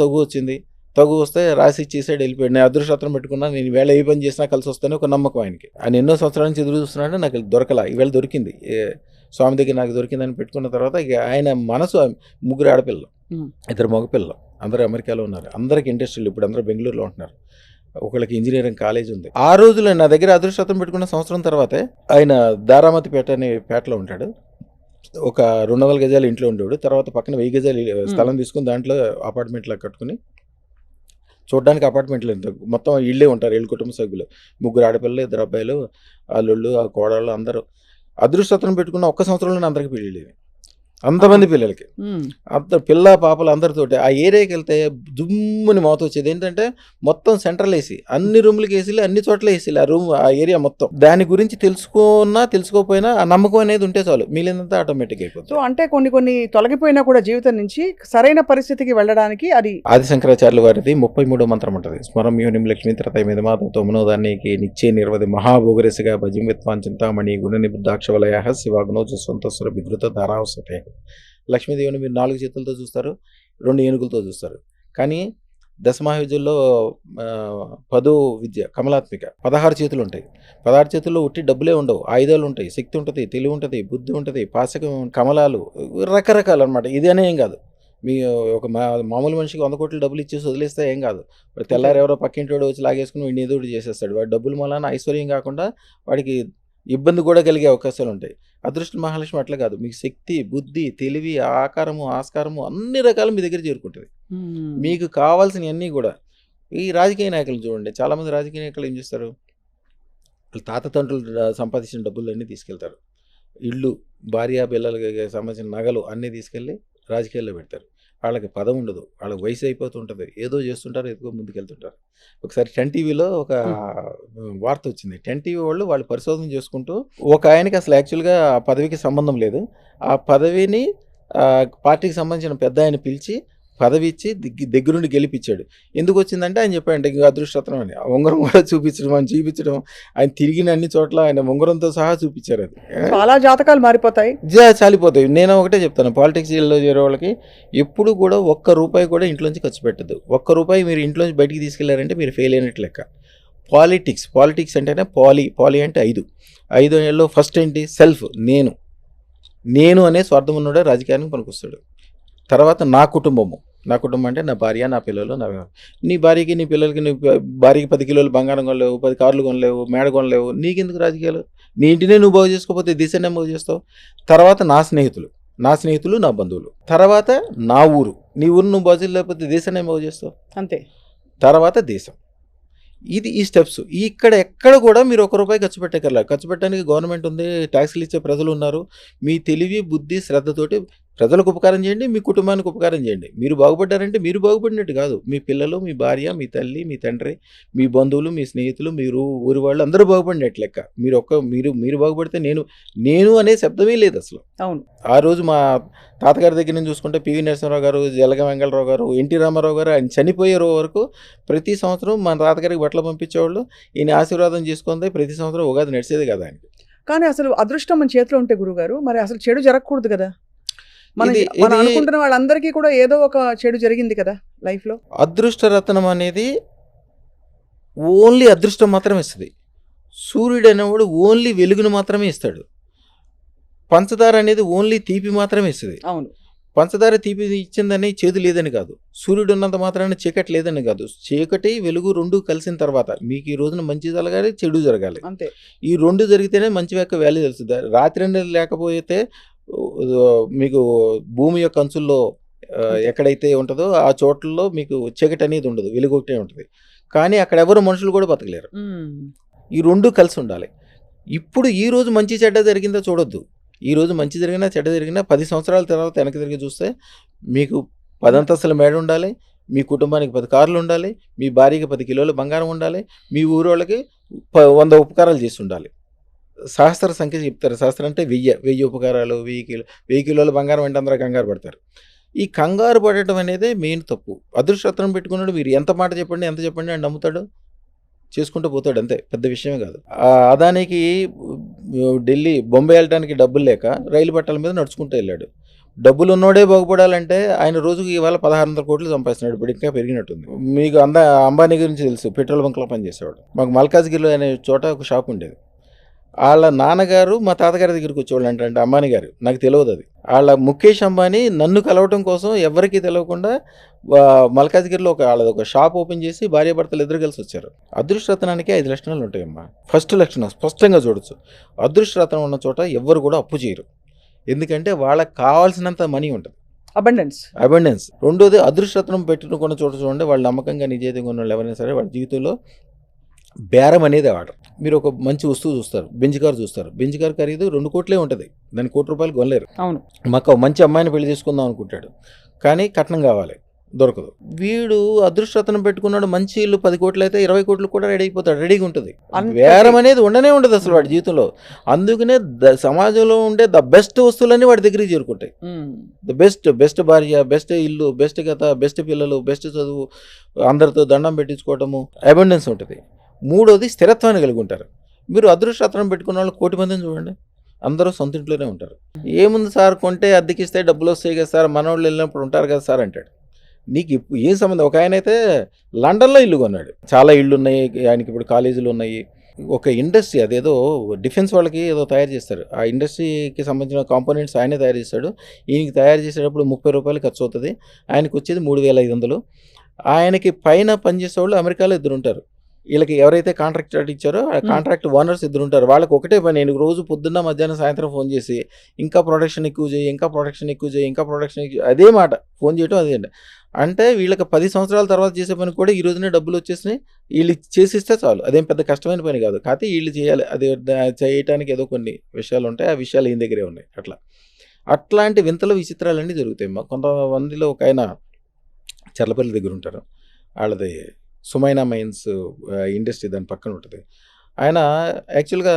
తగు వస్తే రాసి ఇచ్చేసాడు, వెళ్ళిపోయాడు. నేను అదృష్టరత్నం పెట్టుకున్నా, నేను ఈవేళ ఏ పని చేసినా కలిసి వస్తానే ఒక నమ్మకం ఆయనకి. ఆయన ఎన్నో సంవత్సరాల నుంచి ఎదురు చూస్తున్నాడు, నాకు దొరకలా, ఈవేళ దొరికింది, స్వామి దగ్గర నాకు దొరికిందని పెట్టుకున్న తర్వాత ఇక ఆయన మనసు 3 ఆడపిల్లలు 2 మగపిల్లలు, అందరూ అమెరికాలో ఉన్నారు, అందరికి ఇండస్ట్రీలు, ఇప్పుడు అందరూ బెంగళూరులో ఉంటున్నారు, ఒకళ్ళకి ఇంజనీరింగ్ కాలేజ్ ఉంది. ఆ రోజులో నా దగ్గర అదృష్టరత్నం పెట్టుకున్న సంవత్సరం తర్వాతే ఆయన దారామతి పేట అనే పేటలో ఉంటాడు. ఒక 200 గజాలు ఇంట్లో ఉండేవాడు. తర్వాత పక్కన 1000 గజాలు స్థలం తీసుకుని దాంట్లో అపార్ట్మెంట్లో కట్టుకుని, చూడడానికి అపార్ట్మెంట్లు మొత్తం ఇళ్ళే ఉంటారు, 7 కుటుంబ సభ్యులు, 3 ఆడపిల్లలు 2 అబ్బాయిలు, అల్లుళ్ళు, ఆ కోడళ్ళు అందరూ. అదృష్టరత్నం పెట్టుకున్న ఒక్క సంవత్సరంలోనే అందరికి పెళ్ళి, అంతమంది పిల్లలకి, అంత పిల్ల పాపలు అందరితోటి ఆ ఏరియాకి వెళ్తే దుమ్ముని మోత వచ్చేది. ఏంటంటే మొత్తం సెంట్రల్ ఏసీ, అన్ని రూమ్లకి ఏసీలు, అన్ని చోట్ల ఏసీలు, ఆ ఏరియా మొత్తం. దాని గురించి తెలుసుకోకపోయినా ఆ నమ్మకం అనేది ఉంటే చాలు, మిగిలినంతా ఆటోమేటిక్ అయిపోతుంది. సో అంటే కొన్ని తొలగిపోయినా కూడా జీవితం నుంచి సరైన పరిస్థితికి వెళ్ళడానికి అది ఆది శంకరాచార్యుల వారిది 33వ మంత్రం ఉంటుంది. స్మరం యోనిం లక్ష్మీ త్రతయ మిదమాతో మనోదానికి నిత్యే నిర్వధి మహాభోగరసిగా భజిం విత్వాన్ చింతామణి గుణ నిబుద్ధాక్షవలయ శివాగ్నో జస్వంతస్వర విఘృత ధారావసతే. లక్ష్మీదేవిని మీరు 4 చేతులతో చూస్తారు, 2 ఏనుగులతో చూస్తారు. కానీ దశమహావిద్యల్లో 10వ విద్య కమలాత్మిక 16 చేతులు ఉంటాయి. 16 చేతుల్లో ఉట్టి డబ్బులే ఉండవు, ఆయుధాలు ఉంటాయి, శక్తి ఉంటుంది, తెలివి ఉంటుంది, బుద్ధి ఉంటుంది, పాశకం, కమలాలు, రకరకాలు అనమాట. ఇది అనే ఏం కాదు, మీ ఒక మామూలు మనిషికి 100 కోట్ల డబ్బులు ఇచ్చేసి వదిలేస్తే ఏం కాదు. తెల్లారు ఎవరో పక్కింటోడు వచ్చి లాగేసుకుని వీడిని ఏదో చేసేస్తాడు. వాడి డబ్బులు మూలాన ఐశ్వర్యం కాకుండా వాడికి ఇబ్బంది కూడా కలిగే అవకాశాలు ఉంటాయి. అదృష్ట మహాలక్ష్మి అట్లా కాదు, మీకు శక్తి, బుద్ధి, తెలివి, ఆకారము, ఆస్కారము అన్ని రకాలు మీ దగ్గర చేరుకుంటుంది. మీకు కావాల్సినవన్నీ కూడా. ఈ రాజకీయ నాయకులు చూడండి, చాలామంది రాజకీయ నాయకులు ఏం చేస్తారు, తాత తండ్రులు సంపాదించిన డబ్బులన్నీ తీసుకెళ్తారు. ఇళ్ళు, భార్య పిల్లలకి సంబంధించిన నగలు అన్నీ తీసుకెళ్ళి రాజకీయాల్లో పెడతారు. వాళ్ళకి పదం ఉండదు, వాళ్ళకి వయసు అయిపోతుంటుంది, ఏదో చేస్తుంటారు, ఏదో ముందుకెళ్తుంటారు. ఒకసారి 10 టీవీలో ఒక వార్త వచ్చింది. 10 టీవీ వాళ్ళు పరిశోధన చేసుకుంటూ ఒక ఆయనకి అసలు యాక్చువల్గా ఆ పదవికి సంబంధం లేదు, ఆ పదవిని పార్టీకి సంబంధించిన పెద్ద ఆయన పిలిచి పదవి ఇచ్చి దగ్గరుండి గెలిపించాడు. ఎందుకు వచ్చిందంటే ఆయన చెప్పాడంటే ఇంకా అదృష్టరత్నం అని. ఆ ఉంగరం కూడా చూపించడం ఆయన తిరిగిన అన్ని చోట్ల ఆయన ఉంగరంతో సహా చూపించారు. అది చాలా జాతకాలు మారిపోతాయి, చాలిపోతాయి. నేను ఒకటే చెప్తాను, పాలిటిక్స్లో చేరే వాళ్ళకి ఎప్పుడు కూడా ₹1 కూడా ఇంట్లోంచి ఖర్చు పెట్టద్దు. ₹1 మీరు ఇంట్లోంచి బయటికి తీసుకెళ్లారంటే మీరు ఫెయిల్ అయినట్టు లెక్క. పాలిటిక్స్ అంటేనే పాలి అంటే 5 ఏళ్ళలో ఫస్ట్ ఏంటి, సెల్ఫ్, నేను అనే స్వార్థం ఉన్నోడే రాజకీయానికి పనికొస్తాడు. తర్వాత నా కుటుంబం అంటే నా భార్య, నా పిల్లలు, నీ భార్యకి, నీ పిల్లలకి, నీ భార్యకి 10 కిలోలు బంగారం కొనలేవు, 10 కార్లు కొనలేవు, మేడ కొనలేవు, నీకెందుకు రాజకీయాలు? నీ ఇంటినే నువ్వు బాగు చేసుకోకపోతే దిశనే బాగు చేస్తావు. తర్వాత నా స్నేహితులు, నా బంధువులు, తర్వాత నా ఊరు, నీ ఊరు నువ్వు బాగు లేకపోతే దేశాన్ని బాగు చేస్తావు, అంతే. తర్వాత దేశం. ఈ స్టెప్స్. ఎక్కడ కూడా మీరు ₹1 ఖర్చు పెట్టగలరు. ఖర్చు పెట్టడానికి గవర్నమెంట్ ఉంది, ట్యాక్స్లు ఇచ్చే ప్రజలు ఉన్నారు. మీ తెలివి, బుద్ధి, శ్రద్ధతోటి ప్రజలకు ఉపకారం చేయండి, మీ కుటుంబానికి ఉపకారం చేయండి. మీరు బాగుపడ్డారంటే మీరు బాగుపడినట్టు కాదు, మీ పిల్లలు, మీ భార్య, మీ తల్లి, మీ తండ్రి, మీ బంధువులు, మీ స్నేహితులు, మీరు ఊరి వాళ్ళు అందరూ బాగుపడినట్టు లెక్క. మీరు బాగుపడితే నేను అనే శబ్దమే లేదు అసలు. అవును. ఆ రోజు మా తాతగారి దగ్గర నుంచి చూసుకుంటే పివి నరసింహరావు గారు, జలగ వెంగళరావు గారు, ఎన్టీ రామారావు గారు, ఆయన చనిపోయే వరకు ప్రతి సంవత్సరం మన తాతగారికి బట్టలు పంపించేవాళ్ళు. ఈయన ఆశీర్వాదం చేసుకుంది ప్రతి సంవత్సరం ఉగాది నడిచేది కదా ఆయనకి. కానీ అసలు అదృష్టం మన చేతిలో ఉంటే గురుగారు, మరి అసలు చెడు జరగకూడదు కదా. మనం అనుకుంటున్న వాళ్ళందరికీ కూడా ఏదో ఒక చెడు జరిగింది కదా లైఫ్లో. అదృష్టరత్నం అనేది ఓన్లీ అదృష్టం మాత్రమే ఇస్తుంది. సూర్యుడు అనేవాడు ఓన్లీ వెలుగును మాత్రమే ఇస్తాడు. పంచదార అనేది ఓన్లీ తీపి మాత్రమే ఇస్తుంది. అవును. పంచదార తీపి ఇచ్చిందని చేదు లేదని కాదు, సూర్యుడు ఉన్నంత మాత్రాన చీకటి లేదని కాదు. చీకటి, వెలుగు 2 కలిసిన తర్వాత మీకు ఈ రోజున మంచి జరగాలి, చెడు జరగాలి. అంతే. ఈ 2 జరిగితేనే మంచి యొక్క వాల్యూ తెలుస్తుంది. రాత్రి అనేది లేకపోతే మీకు భూమి యొక్క అంచుల్లో ఎక్కడైతే ఉంటుందో ఆ చోట్లలో మీకు చీకటి అనేది ఉండదు, వెలుగు ఒకటే ఉంటుంది. కానీ అక్కడ ఎవరు మనుషులు కూడా బతకలేరు. ఈ 2 కలిసి ఉండాలి. ఇప్పుడు ఈ రోజు మంచి చెడ్డ జరిగిందో చూడొద్దు. ఈ రోజు మంచి జరిగినా చెడ్డ జరిగినా 10 సంవత్సరాల తర్వాత వెనక్కి తిరిగి చూస్తే మీకు 10 అంతస్తుల మేడ ఉండాలి, మీ కుటుంబానికి 10 కార్లు ఉండాలి, మీ భార్యకి 10 కిలోల బంగారం ఉండాలి, మీ ఊరోళ్ళకి 100 ఉపకారాలు చేసి ఉండాలి. సహస్ర సంఖ్య చెప్తారు. సహస్రం అంటే 1000 ఉపకారాలు, 1000 కిలోల బంగారం అంటే అందరూ కంగారు పడతారు. ఈ కంగారు పడటం అనేది మెయిన్ తప్పు. అదృష్టరత్నం పెట్టుకున్నాడు, మీరు ఎంత మాట చెప్పండి, ఎంత చెప్పండి అని నమ్ముతాడు, చేసుకుంటూ పోతాడు, అంతే, పెద్ద విషయమే కాదు. అదానికి ఢిల్లీ, బొంబాయి వెళ్ళడానికి డబ్బులు లేక రైలు పట్టాల మీద నడుచుకుంటూ వెళ్ళాడు. డబ్బులు ఉన్నోడే బాగుపడాలంటే ఆయన రోజుకి ఇవాళ 1600 కోట్లు సంపాదిస్తున్నాడు. ఇప్పుడు ఇంకా పెరిగినట్టుంది. మీకు అంబానీ గురించి తెలుసు, పెట్రోల్ బంక్లో పనిచేసేవాడు. మాకు మల్కాజ్గిరిలో అనే చోట ఒక షాప్ ఉండేది. వాళ్ళ నాన్నగారు మా తాతగారి దగ్గరికి వచ్చేవాళ్ళు అంటే అంబానీ గారు, నాకు తెలియదు అది. వాళ్ళ ముఖేష్ అంబానీ నన్ను కలవటం కోసం ఎవరికీ తెలియకుండా మల్కాజ్గిరిలో వాళ్ళది ఒక షాప్ ఓపెన్ చేసి భార్యాభర్తలు ఇద్దరు కలిసి వచ్చారు. అదృష్టరత్నానికి 5 లక్షణాలు ఉంటాయమ్మా. ఫస్ట్ లక్షణం స్పష్టంగా చూడొచ్చు, అదృష్టరత్నం ఉన్న చోట ఎవ్వరు కూడా అప్పు చేయరు. ఎందుకంటే వాళ్ళకి కావాల్సినంత మనీ ఉంటుంది, అబండెన్స్. రెండోది, అదృష్టరత్నం పెట్టుకున్న చోట చూడండి, వాళ్ళు నమ్మకంగా నిజాయితీగా ఉన్న వాళ్ళు ఎవరైనా సరే వాళ్ళ జీవితంలో బేరం అనేది వాడరు. మీరు ఒక మంచి వస్తువు చూస్తారు, బెంజ్ కార్ చూస్తారు, బెంజ్ కార్ ఖరీదు 2 కోట్లే ఉంటుంది, దాన్ని ₹1 కొనలేరు. అవును. మాకు ఒక మంచి అమ్మాయిని పెళ్లి చేసుకుందాం అనుకుంటాడు, కానీ కట్నం కావాలి, దొరకదు. వీడు అదృష్టతను పెట్టుకున్నాడు, మంచి ఇల్లు 10 కోట్లు అయితే 20 కోట్లు కూడా రెడీ అయిపోతాడు, రెడీగా ఉంటుంది. బేరం అనేది ఉండనే ఉండదు అసలు వాడి జీవితంలో. అందుకనే సమాజంలో ఉండే ద బెస్ట్ వస్తువులన్నీ వాడి దగ్గరికి చేరుకుంటాయి. ద బెస్ట్ భార్య, బెస్ట్ ఇల్లు, బెస్ట్ కథ, బెస్ట్ పిల్లలు, బెస్ట్ చదువు, అందరితో దండం పెట్టించుకోవటము, అబండెన్స్ ఉంటుంది. మూడోది స్థిరత్వాన్ని కలిగి ఉంటారు. మీరు అదృష్టతనం పెట్టుకున్న వాళ్ళు 1 కోటి మందిని చూడండి, అందరూ సొంత ఇంట్లోనే ఉంటారు. ఏముంది సార్, కొంటే అద్దెకిస్తే డబ్బులు వస్తాయి కదా సార్, మనోళ్ళు వెళ్ళినప్పుడు ఉంటారు కదా సార్ అంటాడు. నీకు ఇప్పుడు ఏం సంబంధం? ఒక ఆయన అయితే లండన్లో ఇల్లు కొన్నాడు, చాలా ఇళ్ళు ఉన్నాయి ఆయనకి, ఇప్పుడు కాలేజీలు ఉన్నాయి. ఒక ఇండస్ట్రీ, అదేదో డిఫెన్స్ వాళ్ళకి ఏదో తయారు చేస్తారు, ఆ ఇండస్ట్రీకి సంబంధించిన కాంపోనెంట్స్ ఆయనే తయారు చేస్తాడు. ఈయనకి తయారు చేసేటప్పుడు ₹30 ఖర్చు అవుతుంది, ఆయనకు వచ్చేది 3500. ఆయనకి పైన పనిచేసే వాళ్ళు అమెరికాలో 2 ఉంటారు. వీళ్ళకి ఎవరైతే కాంట్రాక్ట్ ఇచ్చారో ఆ కాంట్రాక్ట్ ఓనర్స్ 2 ఉంటారు. వాళ్ళకి ఒకటే పని, నేను రోజు పొద్దున్న మధ్యాహ్నం సాయంత్రం ఫోన్ చేసి ఇంకా ప్రొడక్షన్ ఎక్కువ చేయి, ఇంకా ప్రొడక్షన్ ఎక్కువ చేయి, ఇంకా ప్రొడక్షన్ ఎక్కువ, అదే మాట ఫోన్ చేయటం అదే అండి. అంటే వీళ్ళకి 10 సంవత్సరాల తర్వాత చేసే పని కూడా ఈ రోజునే డబ్బులు వచ్చేసినాయి, వీళ్ళు చేసిస్తే చాలు, అదేం పెద్ద కష్టమైన పని కాదు. కాకపోతే వీళ్ళు చేయాలి, అది చేయటానికి ఏదో కొన్ని విషయాలు ఉంటాయి, ఆ విషయాలు ఈయన దగ్గరే ఉన్నాయి. అట్లాంటి వింతలు విచిత్రాలన్నీ జరుగుతాయి. కొంతమందిలో ఒక ఆయన చర్లపల్లి దగ్గర ఉంటారు, వాళ్ళది సుమైనా మైన్స్ ఇండస్ట్రీ దాని పక్కన ఉంటుంది. ఆయన యాక్చువల్గా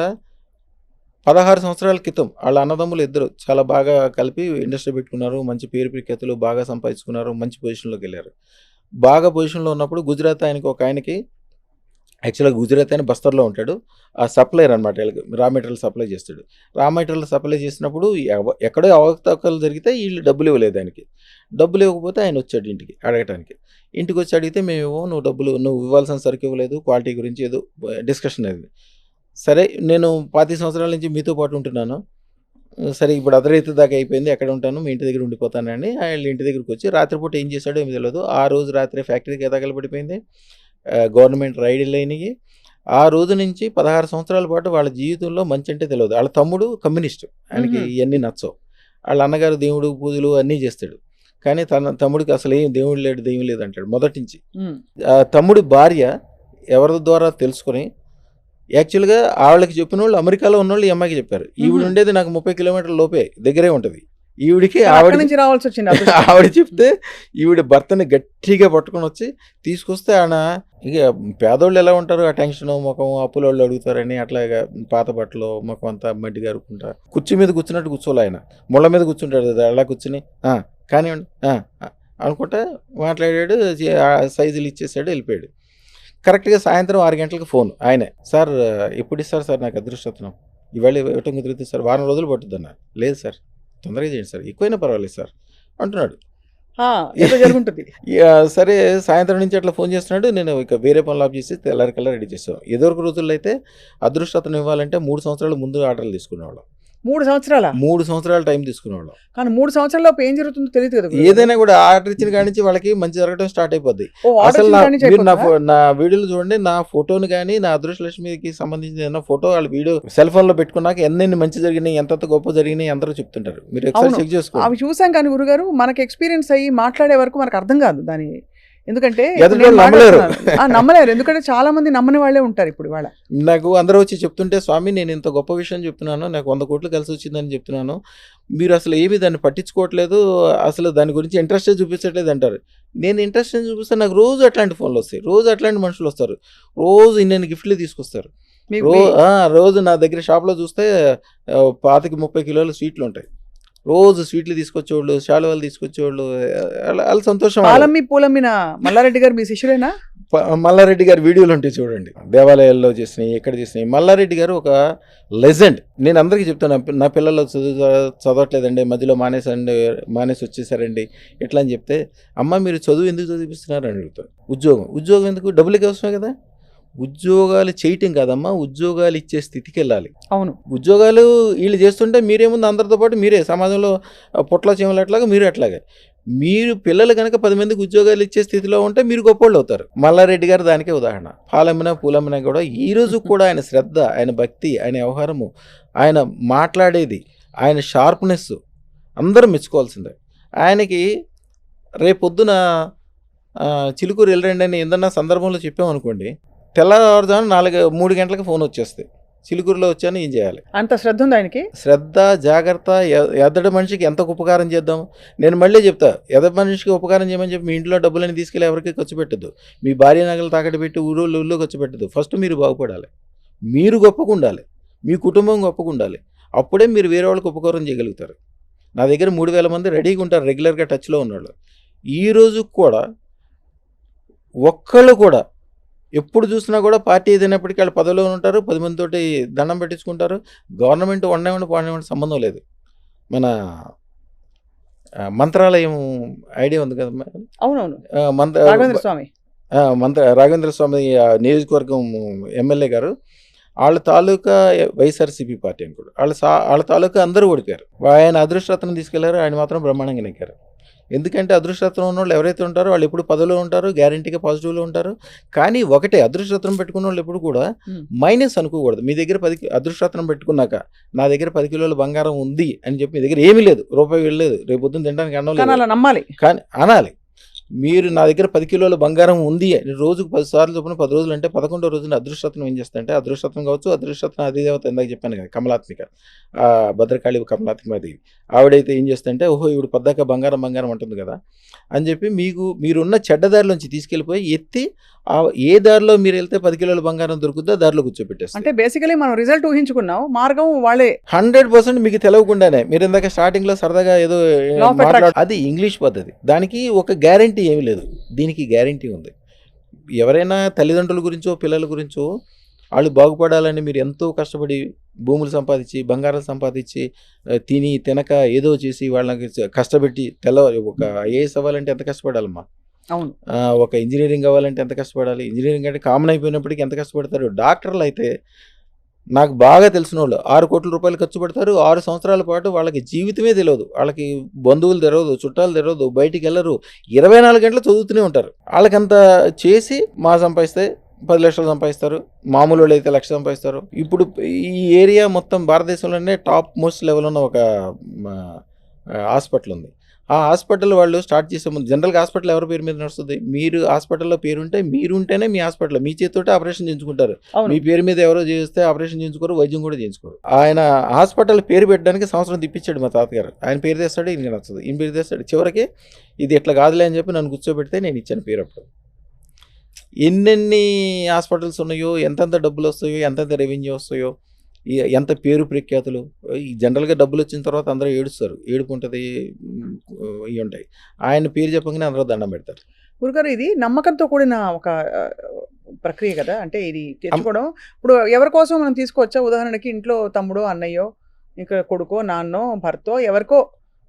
16 సంవత్సరాల క్రితం వాళ్ళ అన్నదమ్ములు 2 చాలా బాగా కలిపి ఇండస్ట్రీ పెట్టుకున్నారు, మంచి పేరు ప్రఖ్యాతులు బాగా సంపాదించుకున్నారు, మంచి పొజిషన్లోకి వెళ్ళారు. బాగా పొజిషన్లో ఉన్నప్పుడు గుజరాత్ ఆయనకి యాక్చువల్గా గుజరాత్ ఆయన బస్తర్లో ఉంటాడు, ఆ సప్లైర్ అనమాట, వీళ్ళకి రా మెటీరియల్ సప్లై చేస్తాడు. రా మెటీరియల్ సప్లై చేసినప్పుడు ఎక్కడో అవకతవకలు జరిగితే వీళ్ళు డబ్బులు ఇవ్వలేదు ఆయనకి. డబ్బులు ఇవ్వకపోతే ఆయన వచ్చాడు ఇంటికి అడగటానికి. ఇంటికి వచ్చి అడిగితే మేమేమో నువ్వు ఇవ్వాల్సిన సరుకు ఇవ్వలేదు, క్వాలిటీ గురించి ఏదో డిస్కషన్ అయింది. సరే, నేను 25 సంవత్సరాల నుంచి మీతో పాటు ఉంటున్నాను, సరే ఇప్పుడు అర్ధరాత్రి దాకా అయిపోయింది, ఎక్కడ ఉంటాను, మీ ఇంటి దగ్గర ఉండిపోతానని వాళ్ళ ఇంటి దగ్గరికి వచ్చి రాత్రిపూట ఏం చేశాడో ఏమి తెలియదు. ఆ రోజు రాత్రి ఫ్యాక్టరీకి తగలబడిపోయింది, గవర్నమెంట్ రైడ్లు అయినాయి. ఆ రోజు నుంచి 16 సంవత్సరాల పాటు వాళ్ళ జీవితంలో మంచి అంటే తెలియదు. వాళ్ళ తమ్ముడు కమ్యూనిస్ట్, ఆయనకి ఇవన్నీ నచ్చవు. వాళ్ళ అన్నగారు దేవుడు పూజలు అన్నీ చేస్తాడు, కానీ తమ్ముడికి అసలు ఏం దేవుడు లేడు, దెయ్యం లేదు అంటాడు మొదటి నుంచి. తమ్ముడి భార్య ఎవరి ద్వారా తెలుసుకొని, యాక్చువల్గా వాళ్ళకి చెప్పిన వాళ్ళు అమెరికాలో ఉన్న వాళ్ళు ఈ అమ్మాయికి చెప్పారు. ఈవిడ ఉండేది నాకు 30 కిలోమీటర్ల లోపే దగ్గరే ఉంటుంది. ఈవిడికి ఆవిడ చెప్తే ఈవిడ భర్తని గట్టిగా పట్టుకొని వచ్చి తీసుకొస్తే ఆయన, ఇక పేదోళ్ళు ఎలా ఉంటారు, ఆ టెన్షన్ ముఖం, అప్పుల వాళ్ళు అడుగుతారని అట్లాగా పాత బట్టలు ముఖం అంతా మట్టిగా అరుకుంటా కుర్చీ మీద కూర్చున్నట్టు కూర్చోలే, ఆయన ముళ్ళ మీద కూర్చుంటాడు కదా, అలా కూర్చుని కానివ్వండి అనుకుంటా మాట్లాడాడు, సైజులు ఇచ్చేసాడు, వెళ్ళిపోయాడు. కరెక్ట్గా సాయంత్రం 6 గంటలకు ఫోన్, ఆయనే, సార్ ఎప్పుడు ఇస్తారు సార్ నాకు అదృష్టం, ఇవాళ ఇవ్వటం కుదిరితే సార్, వారం రోజులు పట్టుద్దన్నా. లేదు సార్, తొందరగా చేయండి సార్, ఎక్కువైనా పర్వాలేదు సార్ అంటున్నాడు. జరుగుతుంది. సరే, సాయంత్రం నుంచి అట్లా ఫోన్ చేస్తున్నాడు. నేను ఇక వేరే పనులు ఆఫ్ చేసి తెల్లారికల్లా రెడీ చేస్తాను. ఎదురు రోజుల్లో అయితే అదృష్టతను ఇవ్వాలంటే 3 సంవత్సరాల ముందు ఆర్డర్లు తీసుకునేవాళ్ళం. 3 సంవత్సరాల 3 సంవత్సరాల టైం తీసుకునేవాళ్ళం. కానీ 3 సంవత్సరాలలోపు ఏం జరుగుతుందో తెలియదు కదా. ఏదైనా కూడా ఆర్డర్ ఇచ్చిన కాడి నుంచి వాళ్ళకి మంచి జరగడం స్టార్ట్ అయిపోద్ది. అసలు మీరు నా వీడియోలు చూడండి, నా ఫోటోని కానీ నా అదృష్టలక్ష్మికి సంబంధించిన ఏదైనా ఫోటో వాళ్ళ వీడియో సెల్ ఫోన్ లో పెట్టుకున్నాక ఎన్ని మంచి జరిగినాయి, ఎంత గొప్ప జరిగినాయి అందరూ చెప్తుంటారు. మీరు ఒకసారి చెక్ చేసుకోండి. అవి చూసాం కానీ గురుగారు, మనకి ఎక్స్పీరియన్స్ అయ్యి మాట్లాడే వరకు మనకు అర్థం కాదు దాని, ఎందుకంటే నమ్మలేరు, ఎందుకంటే చాలా మంది నమ్మని వాళ్ళే ఉంటారు. ఇప్పుడు వాళ్ళ నాకు అందరూ వచ్చి చెప్తుంటే, స్వామి నేను ఇంత గొప్ప విషయం చెప్తున్నాను, నాకు 100 కోట్లు కలిసి వచ్చిందని చెప్తున్నాను, మీరు అసలు ఏమీ దాన్ని పట్టించుకోవట్లేదు, అసలు దాని గురించి ఇంట్రెస్టే చూపించట్లేదు అంటారు. నేను ఇంట్రెస్ట్ చూపిస్తే నాకు రోజు అట్లాంటి ఫోన్లు వస్తాయి, రోజు అట్లాంటి మనుషులు వస్తారు, రోజు ఇన్ని గిఫ్ట్లు తీసుకొస్తారు. రోజు నా దగ్గర షాప్లో చూస్తే 25-30 కిలోల స్వీట్లు ఉంటాయి. రోజు స్వీట్లు తీసుకొచ్చేవాళ్ళు, శాలువాలు తీసుకొచ్చేవాళ్ళు, వాళ్ళ సంతోషం. పూలమ్మిన మల్లారెడ్డి గారు మీ శిష్యుడేనా? మల్లారెడ్డి గారి వీడియోలు ఉంటాయి చూడండి, దేవాలయాల్లో చేసినాయి, ఎక్కడ చేసినాయి. మల్లారెడ్డి గారు ఒక లెజెండ్. నేను అందరికీ చెప్తాను, నా పిల్లలు చదవట్లేదండి, మధ్యలో మానేసి వచ్చేసారండి ఎట్లా అని చెప్తే, అమ్మ మీరు చదువు ఎందుకు చదివిస్తున్నారు అని అడుగుతారు. ఉద్యోగం ఎందుకు, డబ్బులకి అవసరమే కదా. ఉద్యోగాలు చేయటం కాదమ్మా, ఉద్యోగాలు ఇచ్చే స్థితికి వెళ్ళాలి. అవును, ఉద్యోగాలు వీళ్ళు చేస్తుంటే మీరేముంది, అందరితో పాటు మీరే సమాజంలో పొట్ల చీమలు అట్లాగా మీరు అట్లాగే. మీరు పిల్లలు కనుక 10 మందికి ఉద్యోగాలు ఇచ్చే స్థితిలో ఉంటే మీరు గొప్పోళ్ళు అవుతారు. మల్లారెడ్డి గారు దానికే ఉదాహరణ. పాలమ్మినా పూలమ్మినా కూడా ఈ రోజు కూడా ఆయన శ్రద్ధ, ఆయన భక్తి, ఆయన వ్యవహారము, ఆయన మాట్లాడేది, ఆయన షార్ప్నెస్ అందరూ మెచ్చుకోవాల్సిందే. ఆయనకి రేపొద్దున చిలుకూరు వెళ్ళరండి అని ఏదన్నా సందర్భంలో చెప్పామనుకోండి, తెల్లవారుజామున 3 గంటలకు ఫోన్ వచ్చేస్తాయి, చిలుకూరులో వచ్చాను, ఏం చేయాలి? అంత శ్రద్ధ ఉంది ఆయనకి. శ్రద్ధ, జాగ్రత్త. ఎదటి మనిషికి ఎంత ఉపకారం చేద్దాం. నేను మళ్ళీ చెప్తా, ఎదటి మనిషికి ఉపకారం చేయమని చెప్పి మీ ఇంట్లో డబ్బులని తీసుకెళ్ళి ఎవరికి ఖర్చు పెట్టద్దు. మీ భార్య నగలు తాకట్టు పెట్టి ఊళ్ళో ఖర్చు పెట్టద్దు. ఫస్ట్ మీరు బాగుపడాలి, మీరు గొప్పగా ఉండాలి, మీ కుటుంబం గొప్పగా ఉండాలి. అప్పుడే మీరు వేరే వాళ్ళకి ఉపకారం చేయగలుగుతారు. నా దగ్గర 3000 మంది రెడీగా ఉంటారు, రెగ్యులర్గా టచ్లో ఉన్నవాళ్ళు. ఈరోజు కూడా ఒక్కళ్ళు కూడా ఎప్పుడు చూసినా కూడా పార్టీ ఏదైనప్పటికీ వాళ్ళు పదవిలో ఉంటారు, 10 మందితోటి దండం పెట్టించుకుంటారు. గవర్నమెంట్ పాడినటువంటి సంబంధం లేదు. మన మంత్రాలయం ఐడియా ఉంది కదా, అవునవును, రాఘవేంద్ర స్వామి రాఘవేంద్ర స్వామి నియోజకవర్గం ఎమ్మెల్యే గారు, వాళ్ళ తాలూకా వైఎస్ఆర్సీపీ పార్టీ అనుకోడు, వాళ్ళ తాలూకా అందరూ ఓడిపోయారు. ఆయన అదృష్టరత్నం తీసుకెళ్లారు, ఆయన మాత్రం బ్రహ్మాండంగా నెక్కారు. ఎందుకంటే అదృష్టరత్నం ఉన్న వాళ్ళు ఎవరైతే ఉంటారో వాళ్ళు ఎప్పుడు పదవిలో ఉంటారు, గ్యారంటీగా పాజిటివ్లో ఉంటారు. కానీ ఒకటే, అదృష్టరత్నం పెట్టుకున్న వాళ్ళు ఎప్పుడు కూడా మైనస్ అనుకోకూడదు. మీ దగ్గర అదృష్టరత్నం పెట్టుకున్నాక నా దగ్గర 10 కిలోల బంగారం ఉంది అని చెప్పి మీ దగ్గర ఏమీ లేదు, రూపాయి వెళ్ళలేదు, రేపు పొద్దున్న తినడానికి అన్నం లేదు, నమ్మాలి. కానీ అనాలి, మీరు నా దగ్గర 10 కిలోల బంగారం ఉంది అని. రోజుకు 10 సార్లు చొప్పున 10 రోజులు అంటే 11వ రోజున అదృష్టరత్నం ఏం చేస్తాయంటే, అదృష్టరత్నం కావచ్చు, అదృష్టరత్నం అధిదేవత ఇందాక చెప్పాను కదా, కమలాత్మిక, భద్రకాళి కమలాత్మిక దేవి, ఆవిడైతే ఏం చేస్తుంటే, ఓహో ఇవిడు పద్దాక బంగారం ఉంటుంది కదా అని చెప్పి మీరున్న చెడ్డదారిలోంచి తీసుకెళ్ళిపోయి ఎత్తి ఏ దారిలో మీరు వెళ్తే 10 కిలోల బంగారం దొరుకుతుందో దారిలో కూర్చోబెట్టేస్తారు. అంటే బేసికలీ మనం రిజల్ట్ ఊహించుకున్నాం, మార్గం వాళ్ళే 100% మీకు తెలియకుండానే. మీరు ఇందాక స్టార్టింగ్ లో సరదాగా ఏదో అది ఇంగ్లీష్ పద్ధతి, దానికి ఒక గ్యారంటీ ఏమీ లేదు, దీనికి గ్యారంటీ ఉంది. ఎవరైనా తల్లిదండ్రుల గురించో పిల్లల గురించో వాళ్ళు బాగుపడాలని మీరు ఎంతో కష్టపడి భూములు సంపాదించి, బంగారాలు సంపాదించి, తినక ఏదో చేసి వాళ్ళకి కష్టపెట్టి ఒక ఐఏఎస్ అవ్వాలంటే ఎంత కష్టపడాలమ్మా, అవును, ఒక ఇంజనీరింగ్ అవ్వాలంటే ఎంత కష్టపడాలి, ఇంజనీరింగ్ అంటే కామన్ అయిపోయినప్పటికీ ఎంత కష్టపడతారు. డాక్టర్లు అయితే నాకు బాగా తెలిసిన వాళ్ళు 6 కోట్ల రూపాయలు ఖర్చు పెడతారు, 6 సంవత్సరాల పాటు వాళ్ళకి జీవితమే తెలియదు, వాళ్ళకి బంధువులు తెలియదు, చుట్టాలు తెలియదు, బయటికి వెళ్ళరు, 24 గంటలు చదువుతూనే ఉంటారు. వాళ్ళకంత చేసి సంపాదిస్తే 10 లక్షలు సంపాదిస్తారు, మామూలు వాళ్ళు అయితే 1,00,000 సంపాదిస్తారు. ఇప్పుడు ఈ ఏరియా మొత్తం భారతదేశంలోనే టాప్ మోస్ట్ లెవెల్ ఉన్న ఒక హాస్పిటల్ ఉంది. ఆ హాస్పిటల్ వాళ్ళు స్టార్ట్ చేసే ముందు, జనరల్గా హాస్పిటల్ ఎవరి పేరు మీద నడుస్తుంది, మీరు హాస్పిటల్లో పేరుంటే మీరుంటేనే మీ హాస్పిటల్, మీ చేతితోటే ఆపరేషన్ చేయించుకుంటారు. మీ పేరు మీద ఎవరో చేస్తే ఆపరేషన్ చేయించుకోరు, వైద్యం కూడా చేయించుకోరు. ఆయన హాస్పిటల్ పేరు పెట్టడానికి సంవత్సరం తిప్పించాడు మా తాతగారు. ఆయన పేరు తెస్తాడు, ఈయన నచ్చదు, ఈయన పేరు తెస్తాడు. చివరికి ఇది ఇట్లా కాదులే అని చెప్పి నన్ను కూర్చోబెడితే నేను ఇచ్చాను పేరు. అప్పుడు ఎన్నెన్ని హాస్పిటల్స్ ఉన్నాయో, ఎంతెంత డబ్బులు వస్తాయో, ఎంతెంత రెవెన్యూ వస్తాయో, ఎంత పేరు ప్రఖ్యాతులు. ఈ జనరల్గా డబ్బులు వచ్చిన తర్వాత అందరూ ఏడుస్తారు, ఏడుపు ఉంటుంది, ఇవి ఉంటాయి. ఆయన పేరు చెప్పగానే అందరూ దండం పెడతారు. గురుగారు, ఇది నమ్మకంతో కూడిన ఒక ప్రక్రియ కదా, అంటే ఇది తెచ్చుకోవడం. ఇప్పుడు ఎవరి కోసం మనం తీసుకోవచ్చా? ఉదాహరణకి ఇంట్లో తమ్ముడో, అన్నయ్యో, ఇంకా కొడుకో, నాన్నో, భర్తో, ఎవరికో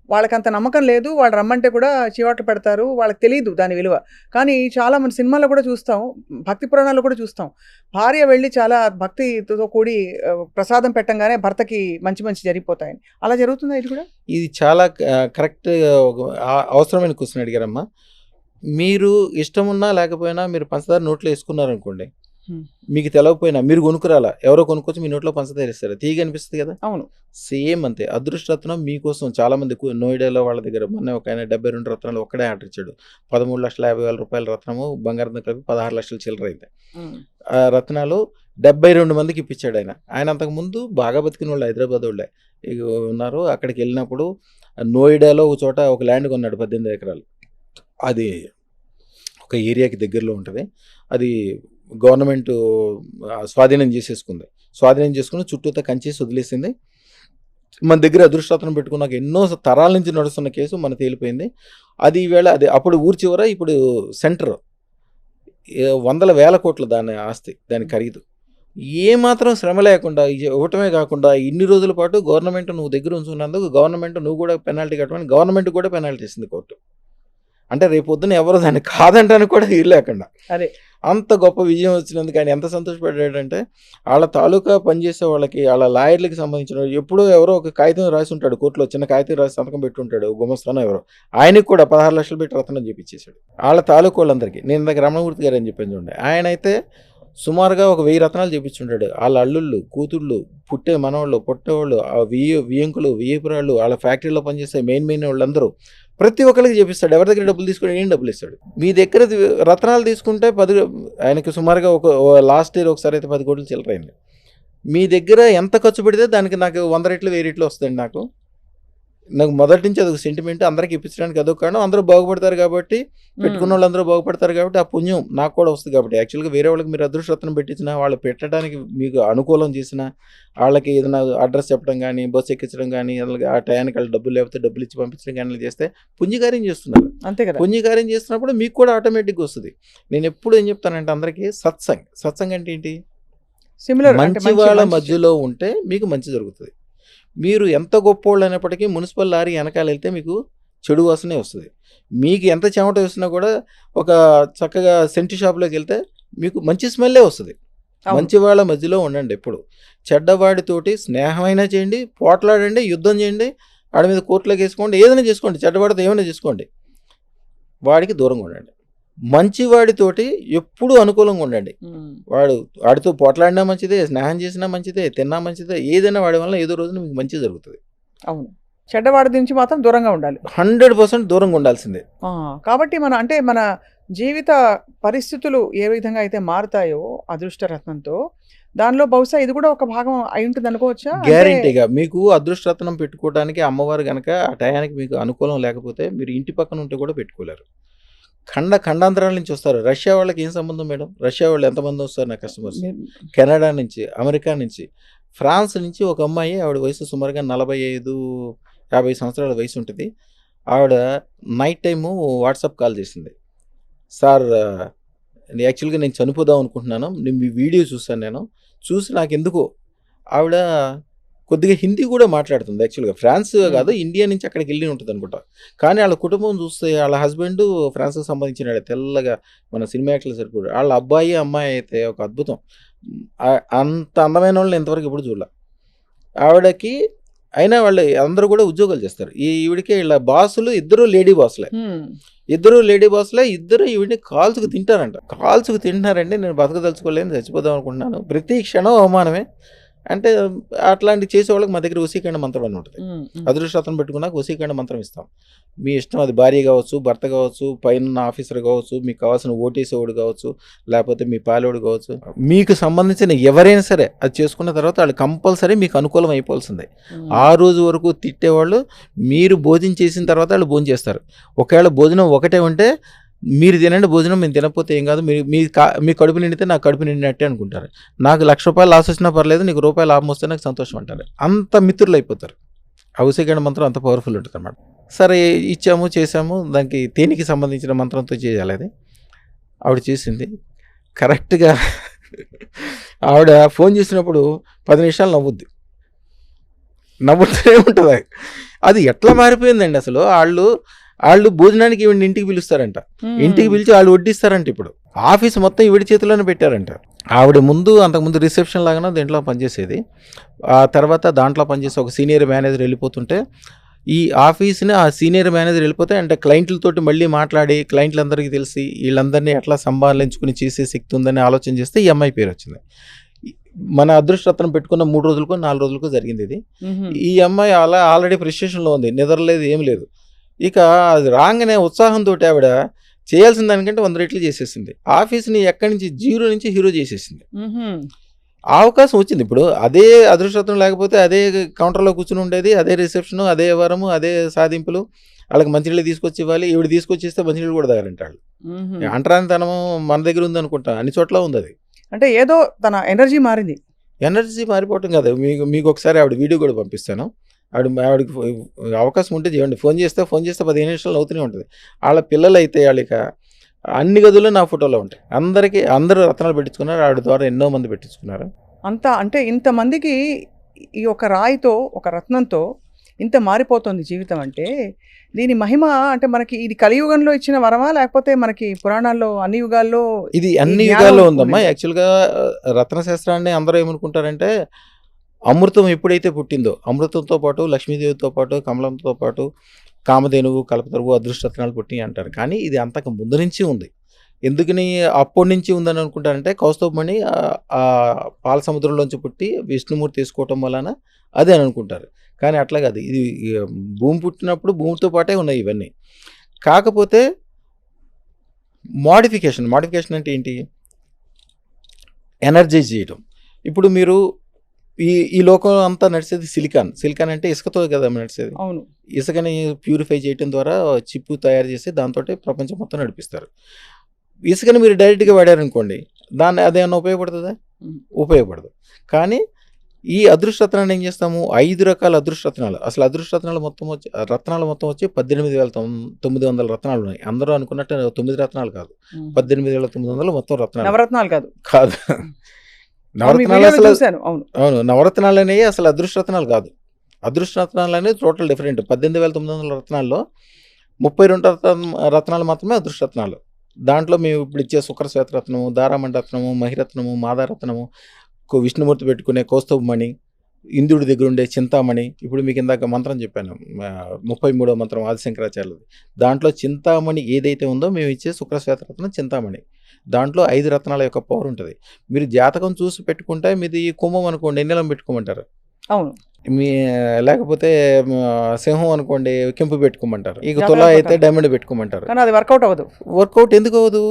వాళ్ళకంత నమ్మకం లేదు, వాళ్ళు రమ్మంటే కూడా చీవాట్లు పెడతారు, వాళ్ళకి తెలియదు దాని విలువ. కానీ చాలా మన సినిమాల్లో కూడా చూస్తాం, భక్తి పురాణాల్లో కూడా చూస్తాం, భార్య వెళ్ళి చాలా భక్తితో కూడి ప్రసాదం పెట్టంగానే భర్తకి మంచి జరిగిపోతాయని. అలా జరుగుతుందా ఇది కూడా? ఇది చాలా కరెక్ట్, అవసరమైన క్వశ్చన్ అడిగారమ్మా. మీరు ఇష్టం ఉన్నా లేకపోయినా మీరు పంచదార నోట్లో వేసుకున్నారనుకోండి, మీకు తెలవకపోయినా మీరు కొనుక్కురాలా, ఎవరో కొనుక్కొచ్చి మీ నోట్లో పంచదార ఇస్తారు, తీగ అనిపిస్తుంది కదా. అవును, సేమ్ అంతే. అదృష్టరత్నం మీకోసం చాలా మంది నోయిడాలో వాళ్ళ దగ్గర మొన్న ఒక ఆయన 72 రత్నాలు ఒక్కడే ఆర్డర్ ఇచ్చాడు. 13,50,000 రూపాయల రత్నము, బంగారం కలిపి 16 లక్షల చిల్లర అయితే ఆ రత్నాలు 72 మందికి ఇప్పించాడు ఆయన. ఆయన అంతకుముందు బాగా బతికిన వాళ్ళు హైదరాబాద్ వాళ్ళే ఉన్నారు. అక్కడికి వెళ్ళినప్పుడు నోయిడాలో ఒక చోట ఒక ల్యాండ్ కొన్నాడు, 18 ఎకరాలు. అది ఒక ఏరియాకి దగ్గరలో ఉంటుంది. అది గవర్నమెంట్ స్వాధీనం చేసుకుని చుట్టూతో కంచేసి వదిలేసింది. మన దగ్గర అదృష్టరత్నం పెట్టుకున్నాక ఎన్నో తరాల నుంచి నడుస్తున్న కేసు మన తేలిపోయింది. అది ఈవేళ అప్పుడు ఊరి చివర, ఇప్పుడు సెంటర్, 100,000 కోట్ల దాని ఆస్తి, దాని ఖరీదు. ఏమాత్రం శ్రమ లేకుండా ఇవ్వటమే కాకుండా ఇన్ని రోజుల పాటు గవర్నమెంట్ నువ్వు దగ్గర ఉంచుకున్నందుకు గవర్నమెంట్ నువ్వు కూడా పెనాల్టీ కట్టమని గవర్నమెంట్ కూడా పెనాల్టీ ఇస్తుంది కోర్టు. అంటే రేపు పొద్దున ఎవరో దాన్ని కాదంటానికి కూడా వీలు లేకుండా అంత గొప్ప విజయం వచ్చినందుకు ఆయన ఎంత సంతోషపడ్డాడంటే, వాళ్ళ తాలూకా పనిచేసే వాళ్ళకి, వాళ్ళ లాయర్లకి సంబంధించిన ఎప్పుడో ఎవరో ఒక కాగితం రాసి ఉంటాడు కోర్టులో, చిన్న కాగితం రాసి సంతకం పెట్టి ఉంటాడు గుమస్తానో ఎవరో, ఆయనకి కూడా 16 లక్షలు పెట్టి రత్నం చేపించేశాడు వాళ్ళ తాలూకా వాళ్ళందరికీ. నేను ఇందాక రమణమూర్తి గారు అని చెప్పాను చూడండి, ఆయన అయితే సుమారుగా ఒక 1000 రత్నాలు చేపించుంటాడు. వాళ్ళ అల్లుళ్ళు, కూతుళ్ళు, పుట్టే మనవాళ్ళు, పుట్టేవాళ్ళు, ఆ వియ్యంకులు, వియ్యపురాళ్ళు, వాళ్ళ ఫ్యాక్టరీలో పనిచేసే మెయిన్ వాళ్ళందరూ ప్రతి ఒక్కరికి చేపిస్తాడు. ఎవరి దగ్గర డబ్బులు తీసుకుని ఏం డబ్బులు ఇస్తాడు. మీ దగ్గర రత్నాలు తీసుకుంటే ఆయనకి సుమారుగా ఒక లాస్ట్ ఇయర్ ఒకసారి అయితే 10 కోట్లు చిల్లరైంది. మీ దగ్గర ఎంత ఖర్చు పెడితే దానికి నాకు 100 రెట్లు 1000 రెట్లు వస్తుందండి. నాకు మొదటి నుంచి అదొక సెంటిమెంట్. అందరికి ఇప్పించడానికి అదొక కారణం. అందరూ బాగుపడతారు కాబట్టి, పెట్టుకున్న వాళ్ళందరూ బాగుపడతారు కాబట్టి, ఆ పుణ్యం నాకు కూడా వస్తుంది కాబట్టి. యాక్చువల్గా వేరే వాళ్ళకి మీరు అదృష్టరత్నం పెట్టించినా, వాళ్ళు పెట్టడానికి మీకు అనుకూలం చేసిన, వాళ్ళకి ఏదైనా అడ్రస్ చెప్పడం కానీ, బస్సు ఎక్కించడం కానీ, ఆ టయానికి వాళ్ళు డబ్బులు లేకపోతే డబ్బులు ఇచ్చి పంపించడం కానీ చేస్తే పుణ్యకార్యం చేస్తున్నారు. అంతే కదా. పుణ్యకార్యం చేస్తున్నప్పుడు మీకు కూడా ఆటోమేటిక్గా వస్తుంది. నేను ఎప్పుడు ఏం చెప్తానంటే అందరికీ సత్సంగ్ అంటే ఏంటి? సిమిలర్ మంచి వాళ్ళ మధ్యలో ఉంటే మీకు మంచి జరుగుతుంది. మీరు ఎంత గొప్పోళ్ళు అయినప్పటికీ మున్సిపల్ లారీ వెనకాల వెళ్తే మీకు చెడు వాసనే వస్తుంది. మీకు ఎంత చెమట వేసినా కూడా ఒక చక్కగా సెంటు షాప్లోకి వెళ్తే మీకు మంచి స్మెల్లే వస్తుంది. మంచి వాళ్ళ మధ్యలో ఉండండి. ఎప్పుడు చెడ్డవాడితోటి స్నేహమైనా చేయండి, పోట్లాడండి, యుద్ధం చేయండి, వాడి మీద కోర్టులోకి వేసుకోండి, ఏదైనా చేసుకోండి, చెడ్డవాడితో ఏమైనా చేసుకోండి, వాడికి దూరంగా ఉండండి. మంచివాడితోటి ఎప్పుడు అనుకూలంగా ఉండండి. వాడితో పోట్లాడినా మంచిదే, స్నేహం చేసినా మంచిదే, తిన్నా మంచిదే, ఏదైనా వాడి వల్ల ఏదో రోజున మీకు మంచి జరుగుతుంది. అవును, చెడ్డవాడి నుంచి మాత్రం దూరంగా ఉండాలి. 100% దూరంగా ఉండాల్సిందే. కాబట్టి మన జీవిత పరిస్థితులు ఏ విధంగా అయితే మారుతాయో అదృష్టరత్నంతో, దానిలో బహుశా ఇది కూడా ఒక భాగం అయి ఉంటుంది అనుకోవచ్చా? గ్యారెంటీగా మీకు అదృష్టరత్నం పెట్టుకోవడానికి అమ్మవారు కనుక ఆ టయానికి మీకు అనుకూలం లేకపోతే మీరు ఇంటి పక్కన ఉంటే కూడా పెట్టుకోలేరు. ఖండాంతరాల నుంచి వస్తారు. రష్యా వాళ్ళకి ఏం సంబంధం మేడం? రష్యా వాళ్ళు ఎంతమంది వస్తారు నా కస్టమర్స్? కెనడా నుంచి, అమెరికా నుంచి, ఫ్రాన్స్ నుంచి ఒక అమ్మాయి, ఆవిడ వయసు సుమారుగా 45-50 సంవత్సరాల వయసు ఉంటుంది. ఆవిడ నైట్ టైము వాట్సాప్ కాల్ చేసింది. సార్ యాక్చువల్గా నేను చనిపోదాం అనుకుంటున్నాను, మీ వీడియో చూసాను, చూసి నాకు ఎందుకో ఆవిడ కొద్దిగా హిందీ కూడా మాట్లాడుతుంది. యాక్చువల్గా ఫ్రాన్స్ కాదు, ఇండియా నుంచి అక్కడికి వెళ్ళి ఉంటుంది అనుకుంటా. కానీ వాళ్ళ కుటుంబం చూస్తే వాళ్ళ హస్బెండ్ ఫ్రాన్స్కి సంబంధించిన తెల్లగా మన సినిమా యాక్టర్లు సరిపోయాడు. వాళ్ళ అబ్బాయి అమ్మాయి అయితే ఒక అద్భుతం. అంత అందమైన వాళ్ళని ఇంతవరకు ఎప్పుడు చూడాల ఆవిడకి. అయినా వాళ్ళు అందరూ కూడా ఉద్యోగాలు చేస్తారు. ఈవిడికి వీళ్ళ బాసులు ఇద్దరు లేడీ బాసులే, ఇద్దరు ఈవిడిని కాల్చుకు తింటున్నారండి. నేను బతకదలుచుకోలేని చచ్చిపోదాం అనుకుంటున్నాను, ప్రతి క్షణం అవమానమే. అంటే అట్లాంటి చేసే వాళ్ళకి మా దగ్గర వశీకరణ మంత్రం అని ఉంటుంది. అదృష్టరత్నం పెట్టుకున్నాక వశీకరణ మంత్రం ఇస్తాం. మీ ఇష్టం, అది భార్య కావచ్చు, భర్త కావచ్చు, పైన ఆఫీసర్ కావచ్చు, మీకు కావాల్సిన ఓటేసేవాడు కావచ్చు, లేకపోతే మీ పాలేవాడు కావచ్చు, మీకు సంబంధించిన ఎవరైనా సరే అది చేసుకున్న తర్వాత వాళ్ళు కంపల్సరీ మీకు అనుకూలం అయిపోవాల్సిందే. ఆ రోజు వరకు తిట్టేవాళ్ళు మీరు భోజనం చేసిన తర్వాత వాళ్ళు భోజనం చేస్తారు. ఒకవేళ భోజనం ఒకటే ఉంటే మీరు తినండి భోజనం, మేము తినకపోతే ఏం కాదు, మీ కడుపు నిండితే నాకు కడుపు నిండినట్టే అనుకుంటారు. నాకు ₹1,00,000 లాస్ వచ్చినా పర్లేదు, నీకు రూపాయలు లాభం వస్తే నాకు సంతోషం అంటారు. అంత మిత్రులు అయిపోతారు. ఆ వశీకరణ మంత్రం అంత పవర్ఫుల్ ఉంటుంది అన్నమాట. సరే ఇచ్చాము, చేసాము, దానికి తేనికి సంబంధించిన మంత్రంతో చేయాలి. అది ఆవిడ చేసింది కరెక్ట్గా. ఆవిడ ఫోన్ చేసినప్పుడు 10 నిమిషాలు నవ్వుతూనే ఉంటుంది. అది ఎట్లా మారిపోయిందండి అసలు. వాళ్ళు భోజనానికి ఈవిడ ఇంటికి పిలుస్తారంట, ఇంటికి పిలిచి వాళ్ళు వడ్డిస్తారంట. ఇప్పుడు ఆఫీస్ మొత్తం ఈవిడ చేతిలోనే పెట్టారంట. ఆవిడ అంతకుముందు రిసెప్షన్ లాగానే దీంట్లో పనిచేసేది. ఆ తర్వాత దాంట్లో పనిచేసే ఒక సీనియర్ మేనేజర్ వెళ్ళిపోతుంటే, ఈ ఆఫీస్ని ఆ సీనియర్ మేనేజర్ వెళ్ళిపోతే అంటే క్లయింట్లతోటి మళ్ళీ మాట్లాడి క్లయింట్లందరికీ తెలిసి వీళ్ళందరినీ ఎట్లా సంభాళించుకుని చేసే శక్తి ఉందని ఆలోచన చేస్తే ఈ అమ్మాయి పేరు వచ్చింది. మన అదృష్టరత్నం పెట్టుకున్న 3 రోజులకో 4 రోజులకో జరిగింది ఇది. ఈ అమ్మాయి ఆల్రెడీ ప్రిస్టేషన్లో ఉంది, నిద్ర లేదు, ఏం లేదు. ఇక అది రాగానే ఉత్సాహంతో ఆవిడ చేయాల్సిన దానికంటే 100 రెట్లు చేసేసింది. ఆఫీస్ని ఎక్కడి నుంచి 0 నుంచి హీరో చేసేసింది. అవకాశం వచ్చింది. ఇప్పుడు అదే అదృష్టరత్నం లేకపోతే అదే కౌంటర్లో కూర్చుని ఉండేది, అదే రిసెప్షను, అదే వరము, అదే సాధింపులు. వాళ్ళకి మంచినీళ్ళు తీసుకొచ్చి ఇవ్వాలి. ఈవిడ తీసుకొచ్చిస్తే మంచినీళ్ళు కూడా తాగారంటాడు. అంటరానితనం మన దగ్గర ఉంది అనుకుంటా, అన్ని చోట్ల ఉంది. అది అంటే ఏదో తన ఎనర్జీ మారిపోవటం కదా. మీకు ఒకసారి ఆవిడ వీడియో కూడా పంపిస్తాను. ఆవిడకి అవకాశం ఉంటే చేయండి. ఫోన్ చేస్తే 15 నిమిషాలు అవుతూనే ఉంటుంది. వాళ్ళ పిల్లలు అయితే వాళ్ళకి అన్ని గదుల్లో నా ఫోటోలో ఉంటాయి. అందరూ రత్నాలు పెట్టించుకున్నారు. ఆవిడ ద్వారా ఎన్నో మంది పెట్టించుకున్నారు. అంతా అంటే ఇంతమందికి ఈ ఒక రాయితో, ఒక రత్నంతో ఇంత మారిపోతుంది జీవితం. అంటే దీని మహిమ అంటే మనకి ఇది కలియుగంలో ఇచ్చిన వరమా, లేకపోతే మనకి పురాణాల్లో అన్ని యుగాల్లో? ఇది అన్ని యుగాల్లో ఉందమ్మా. యాక్చువల్గా రత్నశాస్త్రాన్ని అందరూ ఏమనుకుంటారంటే, అమృతం ఎప్పుడైతే పుట్టిందో, అమృతంతో పాటు లక్ష్మీదేవితో పాటు కమలంతో పాటు కామధేనువు, కల్పతరువు, అదృష్టరత్నాలు పుట్టినాయి అంటారు. కానీ ఇది అంతకు ముందు నుంచి ఉంది. ఎందుకని అప్పటి నుంచి ఉందని అనుకుంటారంటే కౌస్తుభమణి ఆ పాల సముద్రంలోంచి పుట్టి విష్ణుమూర్తి తీసుకోవటం వలన అదే అని అనుకుంటారు. కానీ అట్లా కాదు. ఇది భూమి పుట్టినప్పుడు భూమితో పాటే ఉన్నాయి ఇవన్నీ. కాకపోతే మోడిఫికేషన్ అంటే ఏంటి? ఎనర్జైజ్ చేయటం. ఇప్పుడు మీరు ఈ లోకం అంతా నడిచేది సిలికాన్ అంటే ఇసుకతో కదా నడిచేది. అవును. ఇసుకని ప్యూరిఫై చేయటం ద్వారా చిప్పు తయారు చేసి దాంతో ప్రపంచం మొత్తం నడిపిస్తారు. ఇసుకని మీరు డైరెక్ట్గా వాడారనుకోండి, దాన్ని అదేమన్నా ఉపయోగపడుతుందా? ఉపయోగపడదు. కానీ ఈ అదృష్టరత్నాన్ని ఏం చేస్తాము? 5 రకాల అదృష్టరత్నాలు. అసలు అదృష్టరత్నాలు మొత్తం వచ్చి 18,900 రత్నాలు ఉన్నాయి. అందరూ అనుకున్నట్టు 9 రత్నాలు కాదు, 18,900 మొత్తం రత్నాలు. నవరత్నాలు కాదు. నవరత్నాలు అసలు అవును, నవరత్నాలు అనేవి అసలు అదృష్టరత్నాలు కాదు. అదృష్టరత్నాలు అనేది టోటల్ డిఫరెంట్. 18,900 రత్నాల్లో 32 రత్నాలు మాత్రమే అదృష్టరత్నాలు. దాంట్లో మేము ఇప్పుడు ఇచ్చే శుక్రశ్వేతరత్నము, దారామండరత్నము, మహిరత్నము, మాదారత్నము, విష్ణుమూర్తి పెట్టుకునే కౌస్తుభమణి, ఇంద్రుడి దగ్గర ఉండే చింతామణి. ఇప్పుడు మీకు ఇందాక మంత్రం చెప్పాను, 33వ మంత్రం ఆదిశంకరాచార్యులది. దాంట్లో చింతామణి ఏదైతే ఉందో మేము ఇచ్చే శుక్రశ్వేతరత్నం చింతామణి. దాంట్లో 5 రత్నాల యొక్క పవర్ ఉంటుంది. మీరు జాతకం చూసి పెట్టుకుంటే మీది కుంభం అనుకోండి, ఎన్నెలం పెట్టుకోమంటారు. అవును. లేకపోతే సింహం అనుకోండి, కెంపు పెట్టుకోమంటారు. ఇక తులా అయితే డైమండ్ పెట్టుకోమంటారు. కానీ అది వర్కౌట్ అవ్వదు. వర్కౌట్ ఎందుకు అవ్వదు?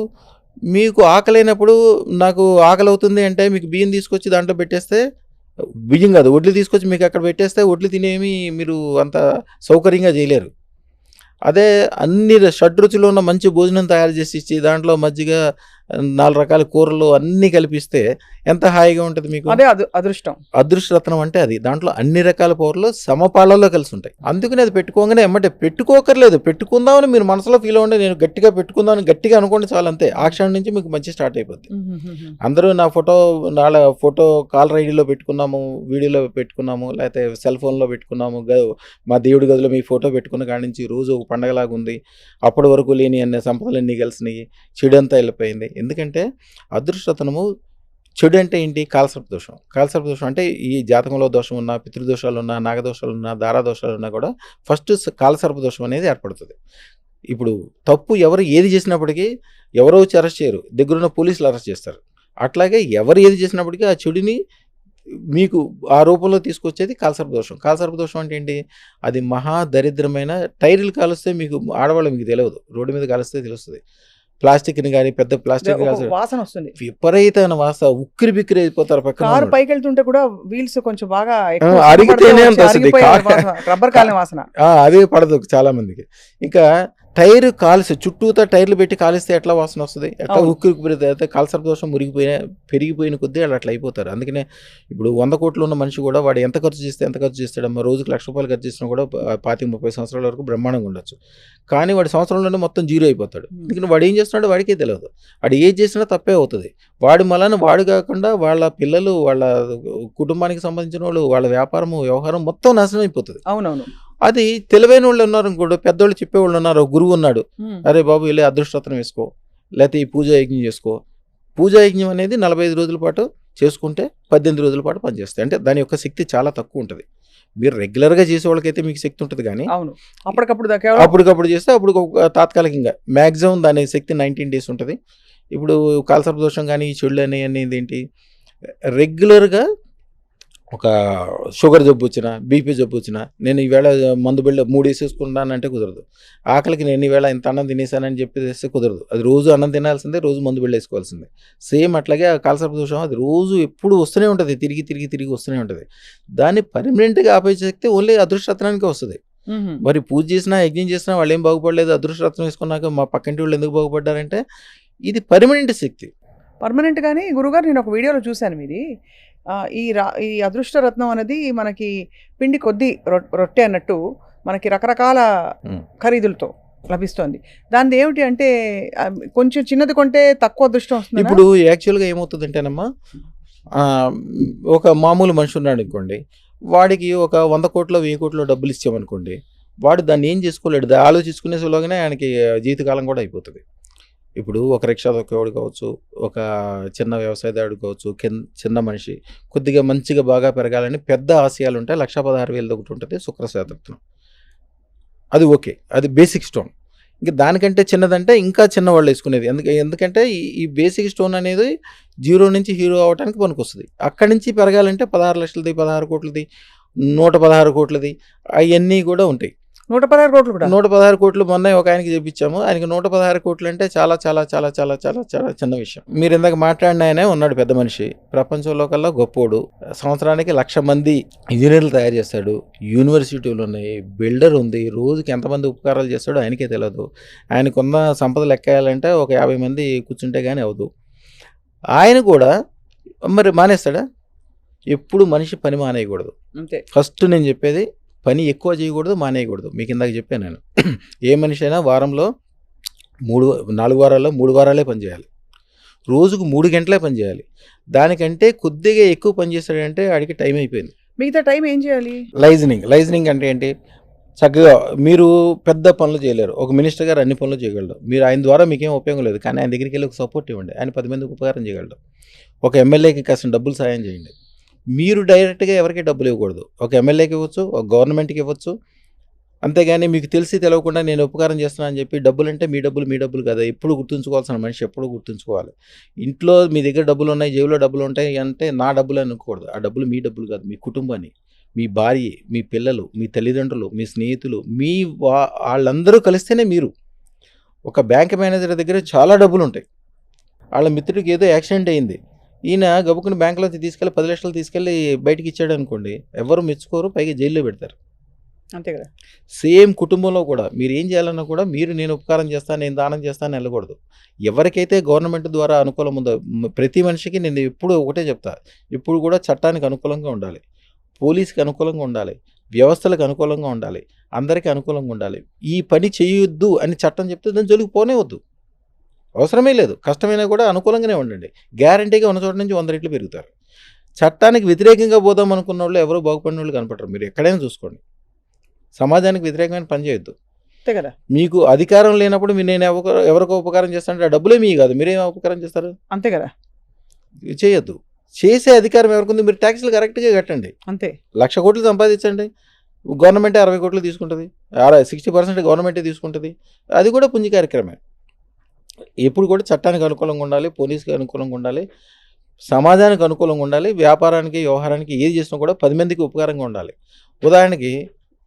మీకు ఆకలైనప్పుడు నాకు ఆకలి అవుతుంది అంటే మీకు బియ్యం తీసుకొచ్చి దాంట్లో పెట్టేస్తే, బియ్యం కాదు వడ్లు తీసుకొచ్చి మీకు అక్కడ పెట్టేస్తే వడ్లు తినేమి మీరు అంత సౌకర్యంగా చేయలేరు. అదే అన్ని షడ్రుచులు ఉన్న మంచి భోజనం తయారు చేసి ఇచ్చి దాంట్లో మజ్జిగ 4 రకాల కూరలు అన్నీ కలిపిస్తే ఎంత హాయిగా ఉంటుంది మీకు. అదే అదృష్టం. అదృష్టరత్నం అంటే అది. దాంట్లో అన్ని రకాల పవర్లు సమపాళ్ళలో కలిసి ఉంటాయి. అందుకని అది పెట్టుకోగానే ఎమ్మటే పెట్టుకోకర్లేదు, పెట్టుకుందామని మీరు మనసులో ఫీల్ అవ్వండి, నేను గట్టిగా పెట్టుకుందామని గట్టిగా అనుకోండి చాలు, అంతే. ఆ క్షణం నుంచి మీకు మంచి స్టార్ట్ అయిపోద్ది. అందరూ నా ఫోటో కాలర్ ఐడిలో పెట్టుకున్నాము, వీడియోలో పెట్టుకున్నాము, లేకపోతే సెల్ ఫోన్లో పెట్టుకున్నాము, మా దేవుడి గదిలో మీ ఫోటో పెట్టుకున్న కాడి నుంచి రోజు ఒక పండగలాగా ఉంది. అప్పటి వరకు లేని అన్ని సంపదలన్నీ కలిసినాయి, చెడంతా వెళ్ళిపోయింది. ఎందుకంటే అదృష్టరత్నము చెడు అంటే ఏంటి? కాలసర్ప దోషం. కాలసర్ప దోషం అంటే ఈ జాతకంలో దోషం ఉన్నా, పితృదోషాలు ఉన్నా, నాగదోషాలు ఉన్నా, దారాదోషాలు ఉన్నా కూడా ఫస్ట్ కాలసర్ప దోషం అనేది ఏర్పడుతుంది. ఇప్పుడు తప్పు ఎవరు ఏది చేసినప్పటికీ ఎవరో వచ్చి అరెస్ట్ చేయరు, దగ్గరున్న పోలీసులు అరెస్ట్ చేస్తారు. అట్లాగే ఎవరు ఏది చేసినప్పటికీ ఆ చెడుని మీకు ఆ రూపంలో తీసుకొచ్చేది కాలసర్ప దోషం. కాలసర్ప దోషం అంటే ఏంటి? అది మహా దరిద్రమైన టైర్లు కాలుస్తే మీకు ఆడవాళ్ళు మీకు తెలియదు, రోడ్డు మీద కాలుస్తే తెలుస్తుంది. ప్లాస్టిక్ని కానీ పెద్ద ప్లాస్టిక్ వాసన వస్తుంది, విపరీతమైన వాసన, ఉక్కిరి బిక్కిరి అయిపోతారు. పక్కన పైకి వెళ్తుంటే కూడా వీల్స్ కొంచెం బాగా అరిగితేనే రబ్బర్ కాలిన వాసన అదే పడదు చాలా మందికి. ఇంకా టైర్ కాల్సి చుట్టూతా టైర్లు పెట్టి కాలిస్తే ఎట్లా వాసన వస్తుంది? ఎట్లా ఉక్కిరి అయితే కాలసర్ప దోషం పెరిగిపోయిన కొద్దీ వాళ్ళు అట్లా అయిపోతారు. అందుకనే ఇప్పుడు 100 కోట్లు ఉన్న మనిషి కూడా వాడు ఎంత ఖర్చు చేస్తాడమ్మా, రోజుకి ₹1,00,000 ఖర్చు చేసినా కూడా 25-30 సంవత్సరాల వరకు బ్రహ్మాండంగా ఉండొచ్చు. కానీ వాడి సంవత్సరంలోనే మొత్తం జీరో అయిపోతాడు. ఎందుకంటే వాడు ఏం చేస్తున్నాడో వాడికే తెలియదు. వాడు ఏది చేసినా తప్పే అవుతుంది. వాడి మళ్ళీ వాడు కాకుండా వాళ్ళ పిల్లలు, వాళ్ళ కుటుంబానికి సంబంధించిన వాళ్ళు, వాళ్ళ వ్యాపారము వ్యవహారం మొత్తం నాశనం అయిపోతుంది. అవునవును. అది తెలివైన వాళ్ళు ఉన్నారు ఇంకోటి, పెద్దోళ్ళు చెప్పేవాళ్ళు ఉన్నారు. గురువు ఉన్నాడు, అరే బాబు వెళ్ళి అదృష్టరత్నం వేసుకో, లేకపోతే ఈ పూజా యజ్ఞం చేసుకో. పూజా యజ్ఞం అనేది 45 రోజుల పాటు చేసుకుంటే 18 రోజుల పాటు పనిచేస్తాయి. అంటే దాని యొక్క శక్తి చాలా తక్కువ ఉంటుంది. మీరు రెగ్యులర్గా చేసే వాళ్ళకైతే మీకు శక్తి ఉంటుంది, కానీ అప్పటికప్పుడు చేస్తే అప్పుడు తాత్కాలికంగా మ్యాక్సిమం దాని శక్తి 19 days ఉంటుంది. ఇప్పుడు కాలసర్ప దోషం కానీ ఈ చెడులు అనేది ఏంటి? రెగ్యులర్గా ఒక షుగర్ జబ్బు వచ్చినా, బీపీ జబ్బు వచ్చినా, నేను ఈవేళ మందు బిళ్ళ 3 వేసేసుకుంటానంటే కుదరదు. ఆకలికి నేను ఈవేళ ఇంత అన్నం తినేసానని చెప్పేస్తే కుదరదు. అది రోజు అన్నం తినాల్సిందే, రోజు మందు బిళ్ళ వేసుకోవాల్సిందే. సేమ్ అట్లాగే ఆ కాలసర్ప దోషం అది రోజు ఎప్పుడు వస్తూనే ఉంటుంది, తిరిగి వస్తూనే ఉంటుంది. దాన్ని పర్మనెంట్గా ఆపే శక్తి ఓన్లీ అదృష్టరత్నానికే వస్తుంది. మరి పూజ చేసినా యజ్ఞం చేసినా వాళ్ళు ఏం బాగుపడలేదు, అదృష్టరత్నం వేసుకున్నాక మా పక్కింటి వాళ్ళు ఎందుకు బాగుపడ్డారంటే ఇది పర్మనెంట్ శక్తి. పర్మనెంట్. కానీ గురుగారు నేను ఒక వీడియోలో చూశాను మీది, ఈ అదృష్టరత్నం అనేది మనకి పిండి కొద్దీ రొట్టె అన్నట్టు మనకి రకరకాల ఖరీదులతో లభిస్తుంది. దాని ఏమిటి అంటే కొంచెం చిన్నది కొంటే తక్కువ అదృష్టం వస్తుంది. ఇప్పుడు యాక్చువల్గా ఏమవుతుందంటేనమ్మా, ఒక మామూలు మనిషి ఉన్నాడు అనుకోండి, వాడికి ఒక 100 కోట్లో 1000 కోట్లో డబ్బులు ఇచ్చామనుకోండి, వాడు దాన్ని ఏం చేసుకోలేడు. ఆలోచించుకునే సులువుగానే ఆయనకి జీవితకాలం కూడా అయిపోతుంది. ఇప్పుడు ఒక రిక్షా తొక్కేవాడు కావచ్చు, ఒక చిన్న వ్యవసాయదారుడు కావచ్చు, చిన్న మనిషి కొద్దిగా మంచిగా బాగా పెరగాలని పెద్ద ఆశయాలు ఉంటాయి. 1,16,000 ఒకటి ఉంటుంది శుక్రశ్వేతరత్నం. అది ఓకే, అది బేసిక్ స్టోన్. ఇంకా దానికంటే చిన్నదంటే ఇంకా చిన్నవాళ్ళు వేసుకునేది. ఎందుకంటే ఈ బేసిక్ స్టోన్ అనేది 0 నుంచి హీరో అవ్వడానికి పనికొస్తుంది. అక్కడి నుంచి పెరగాలంటే 16 లక్షలది, 16 కోట్లది, 116 కోట్లది అవన్నీ కూడా ఉంటాయి. 116 కోట్లు కూడా 116 కోట్లు మొన్న ఒక ఆయనకి చూపించాము. ఆయనకి 116 కోట్లు అంటే చాలా చాలా చాలా చాలా చాలా చాలా చిన్న విషయం. మీరు ఇందాక మాట్లాడిన ఆయనే ఉన్నాడు పెద్ద మనిషి, ప్రపంచంలో కల్లా గొప్పోడు, సంవత్సరానికి 1,00,000 మంది ఇంజనీర్లు తయారు చేస్తాడు, యూనివర్సిటీలు ఉన్నాయి, బిల్డర్ ఉంది, రోజుకి ఎంతమంది ఉపకారాలు చేస్తాడో ఆయనకే తెలియదు. ఆయనకున్న సంపద లెక్కేయాలంటే ఒక 50 మంది కూర్చుంటే కానీ అవ్వదు. ఆయన కూడా మరి మానేస్తాడా? ఎప్పుడు మనిషి పని మానేయకూడదు. అంతే. ఫస్ట్ నేను చెప్పేది పని ఎక్కువ చేయకూడదు, మానేయకూడదు. మీకు ఇందాక చెప్పాను నేను, ఏ మనిషి అయినా వారంలో 4 వారాల్లో 3 వారాలే పని చేయాలి, రోజుకు 3 గంటలే పని చేయాలి. దానికంటే కొద్దిగా ఎక్కువ పని చేస్తాడంటే ఆడికి టైం అయిపోయింది. మిగతా టైం ఏం చేయాలి? లైజనింగ్ అంటే ఏంటి? చక్కగా మీరు పెద్ద పనులు చేయలేరు, ఒక మినిస్టర్ గారు అన్ని పనులు చేయగలడు, మీరు ఆయన ద్వారా మీకేం ఉపయోగం లేదు, కానీ ఆయన దగ్గరికి వెళ్ళి ఒక సపోర్ట్ ఇవ్వండి, ఆయన 10 మందికి ఉపకారం చేయగలడు. ఒక ఎమ్మెల్యేకి కాసిన డబ్బులు సాయం చేయండి. మీరు డైరెక్ట్గా ఎవరికి డబ్బులు ఇవ్వకూడదు, ఒక ఎమ్మెల్యేకి ఇవ్వచ్చు, ఒక గవర్నమెంట్కి ఇవ్వచ్చు. అంతేగాని మీకు తెలిసి తెలియకుండా నేను ఉపకారం చేస్తున్నాను అని చెప్పి డబ్బులు అంటే మీ డబ్బులు కదా. ఎప్పుడు గుర్తుంచుకోవాల్సిన మనిషి ఎప్పుడు గుర్తుంచుకోవాలి. ఇంట్లో మీ దగ్గర డబ్బులు ఉన్నాయి, జేబులో డబ్బులు ఉంటాయి అంటే నా డబ్బులు అనుకోకూడదు. ఆ డబ్బులు మీ డబ్బులు కాదు, మీ కుటుంబాన్ని, మీ భార్య, మీ పిల్లలు, మీ తల్లిదండ్రులు, మీ స్నేహితులు, వాళ్ళందరూ కలిస్తేనే మీరు. ఒక బ్యాంక్ మేనేజర్ దగ్గర చాలా డబ్బులు ఉంటాయి, వాళ్ళ మిత్రుడికి ఏదో యాక్సిడెంట్ అయింది, ఈయన గబుకుని బ్యాంకులో తీసుకెళ్ళి 10 లక్షలు తీసుకెళ్ళి బయటికి ఇచ్చాడు అనుకోండి, ఎవరు మెచ్చుకోరు, పైగా జైల్లో పెడతారు. అంతే కదా. సేమ్ కుటుంబంలో కూడా మీరు ఏం చేయాలన్నా కూడా మీరు నేను ఉపకారం చేస్తాను, నేను దానం చేస్తాను వెళ్ళకూడదు. ఎవరికైతే గవర్నమెంట్ ద్వారా అనుకూలం ఉందో ప్రతి మనిషికి నేను ఎప్పుడు ఒకటే చెప్తా, ఇప్పుడు కూడా చట్టానికి అనుకూలంగా ఉండాలి, పోలీస్కి అనుకూలంగా ఉండాలి, వ్యవస్థలకు అనుకూలంగా ఉండాలి, అందరికీ అనుకూలంగా ఉండాలి. ఈ పని చేయొద్దు అని చట్టం చెప్తే దాని జోలికి పోనే వద్దు, అవసరమే లేదు. కష్టమైనా కూడా అనుకూలంగానే ఉండండి, గ్యారంటీగా ఉన్న చోట నుంచి 100 రెట్లు పెరుగుతారు. చట్టానికి వ్యతిరేకంగా పోదాం అనుకున్న వాళ్ళు ఎవరో బాగుపడిన వాళ్ళు కనపడరు. మీరు ఎక్కడైనా చూసుకోండి, సమాజానికి వ్యతిరేకమైన పని చేయొద్దు. అంతే కదా. మీకు అధికారం లేనప్పుడు నేను ఎవరికో ఉపకారం చేస్తానంటే ఆ డబ్బులే మీ కాదు, మీరేం ఉపకారం చేస్తారు? అంతే కదా. చేయొద్దు. చేసే అధికారం ఎవరికి? మీరు ట్యాక్స్లు కరెక్ట్గా కట్టండి. అంతే. 1,00,000 కోట్లు సంపాదించండి, గవర్నమెంటే 60 కోట్లు తీసుకుంటుంది, 60% గవర్నమెంటే తీసుకుంటుంది, అది కూడా పుంజి కార్యక్రమే. ఎప్పుడు కూడా చట్టానికి అనుకూలంగా ఉండాలి, పోలీస్కి అనుకూలంగా ఉండాలి, సమాజానికి అనుకూలంగా ఉండాలి, వ్యాపారానికి వ్యవహారానికి ఏది చేసినా కూడా 10 మందికి ఉపకారంగా ఉండాలి. ఉదాహరణకి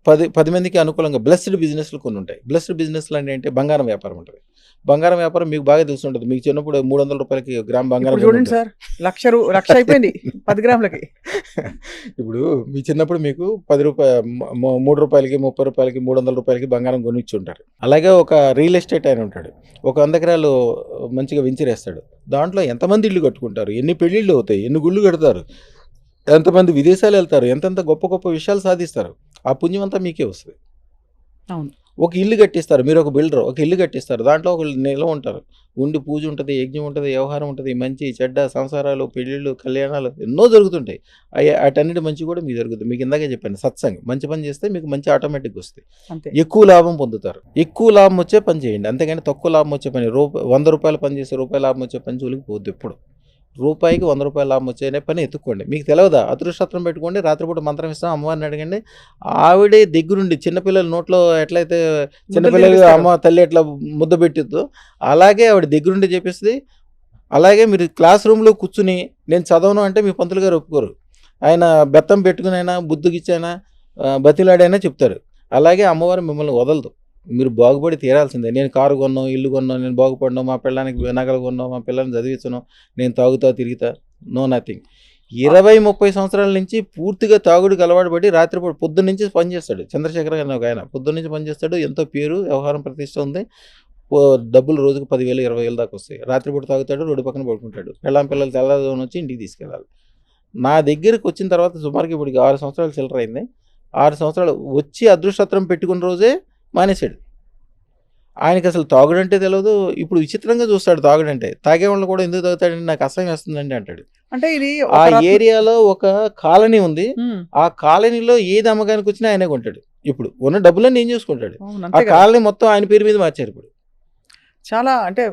10 మందికి అనుకూలంగా బ్లెస్డ్ బిజినెస్లు కొన్ని ఉంటాయి. బ్లెస్డ్ బిజినెస్లు అంటే ఏంటి? బంగారం వ్యాపారం ఉంటుంది. బంగారం వ్యాపారం మీకు బాగా తెలిసి ఉంటుంది. మీకు చిన్నప్పుడు 300 రూపాయలకి గ్రామ్ బంగారం చూడండి సార్, 1,00,000 అయిపోయింది 10 గ్రాములకి. ఇప్పుడు మీ చిన్నప్పుడు మీకు 10 రూపాయలు 3 రూపాయలకి 30 రూపాయలకి 300 రూపాయలకి బంగారం కొనిచ్చి ఉంటారు. అలాగే ఒక రియల్ ఎస్టేట్ ఆయన ఉంటాడు, ఒక 100 ఎకరాలు మంచిగా వెంచరేస్తాడు. దాంట్లో ఎంతమంది ఇల్లు కట్టుకుంటారు, ఎన్ని పెళ్ళిళ్ళు అవుతాయి, ఎన్ని గుళ్ళు కడతారు, ఎంతమంది విదేశాలు వెళ్తారు, ఎంతెంత గొప్ప గొప్ప విషయాలు సాధిస్తారు. ఆ పుణ్యం అంతా మీకే వస్తుంది. అవును. ఒక ఇల్లు కట్టిస్తారు, మీరు ఒక బిల్డర్, ఒక ఇల్లు కట్టిస్తారు, దాంట్లో ఒక నెల ఉంటారు, ఉండి పూజ ఉంటుంది, యజ్ఞం ఉంటుంది, వ్యవహారం ఉంటుంది, మంచి చెడ్డ సంసారాలు, పెళ్ళిళ్ళు, కళ్యాణాలు ఎన్నో జరుగుతుంటాయి. వాటన్నిటి మంచి కూడా మీకు జరుగుతుంది. మీకు ఇందాకే చెప్పాను, సత్సంగం. మంచి పని చేస్తే మీకు మంచి ఆటోమేటిక్గా వస్తుంది, ఎక్కువ లాభం పొందుతారు. ఎక్కువ లాభం వచ్చే పని చేయండి, అంతేగాని తక్కువ లాభం వచ్చే పని 100 రూపాయలు పని చేస్తే రూపాయి లాభం వచ్చే పని జోలికి పోద్దు. ఎప్పుడు రూపాయికి 100 రూపాయల లాభం వచ్చే పని ఎత్తుక్కోండి. మీకు తెలియదా? అదృష్టం పెట్టుకోండి, రాత్రిపూట మంత్రం ఇస్తాం, అమ్మవారిని అడగండి. ఆవిడే దగ్గరుండి చిన్నపిల్లల నోట్లో ఎట్లయితే చిన్నపిల్లలు అమ్మ తల్లి ఎట్లా ముద్ద పెట్టిద్దో అలాగే ఆవిడ దగ్గరుండి చెప్పిస్తుంది. అలాగే మీరు క్లాస్ రూమ్లో కూర్చుని నేను చదవను అంటే మీ పంతులు గారు ఒప్పుకోరు. ఆయన బెత్తం పెట్టుకునైనా బుద్ధికిచ్చైనా బతిలాడైనా చెప్తారు. అలాగే అమ్మవారు మిమ్మల్ని వదలదు, మీరు బాగుపడి తీరాల్సిందే. నేను కారు కొన్నాం, ఇల్లు కొన్నాం, నేను బాగుపడినాం, మా పిల్లానికి నగలు కొన్నాం, మా పిల్లల్ని చదివించను, నేను తాగుతా తిరుగుతా, నో నథింగ్. 20-30 సంవత్సరాల నుంచి పూర్తిగా తాగుడికి అలవాటు పడి రాత్రిపూట పొద్దున్న నుంచి పనిచేస్తాడు. చంద్రశేఖర్ గారు ఒక ఆయన పొద్దున్న నుంచి పనిచేస్తాడు, ఎంతో పేరు వ్యవహారం ప్రతిష్ట ఉంది, డబ్బులు రోజుకు 10,000 20,000 దాకా వస్తాయి. రాత్రిపూట తాగుతాడు, రోడ్డు పక్కన పడుకుంటాడు, పిల్లలు తెల్లదోని వచ్చి ఇంటికి తీసుకెళ్ళాలి. నా దగ్గరికి వచ్చిన తర్వాత సుమారుకి ఇప్పుడు 6 సంవత్సరాలు చిల్లర అయింది. 6 సంవత్సరాలు వచ్చి అదృష్టత్రం పెట్టుకున్న రోజే మానేశాడు. ఆయనకి అసలు తాగుడంటే తెలియదు. ఇప్పుడు విచిత్రంగా చూస్తాడు తాగుడంటే. తాగేవాళ్ళు కూడా ఎందుకు తాగుతాడంటే నాకు అసహ్యం వేస్తుందండి అంటాడు. అంటే ఇది ఆ ఏరియాలో ఒక కాలనీ ఉంది, ఆ కాలనీలో ఏది అమ్మకానికి వచ్చినా ఆయనే కొంటాడు. ఇప్పుడు ఉన్న డబ్బులన్నీ ఏం చేసుకుంటాడు, ఆ కాలనీ మొత్తం ఆయన పేరు మీద మార్చారు. ఇప్పుడు చాలా అంటే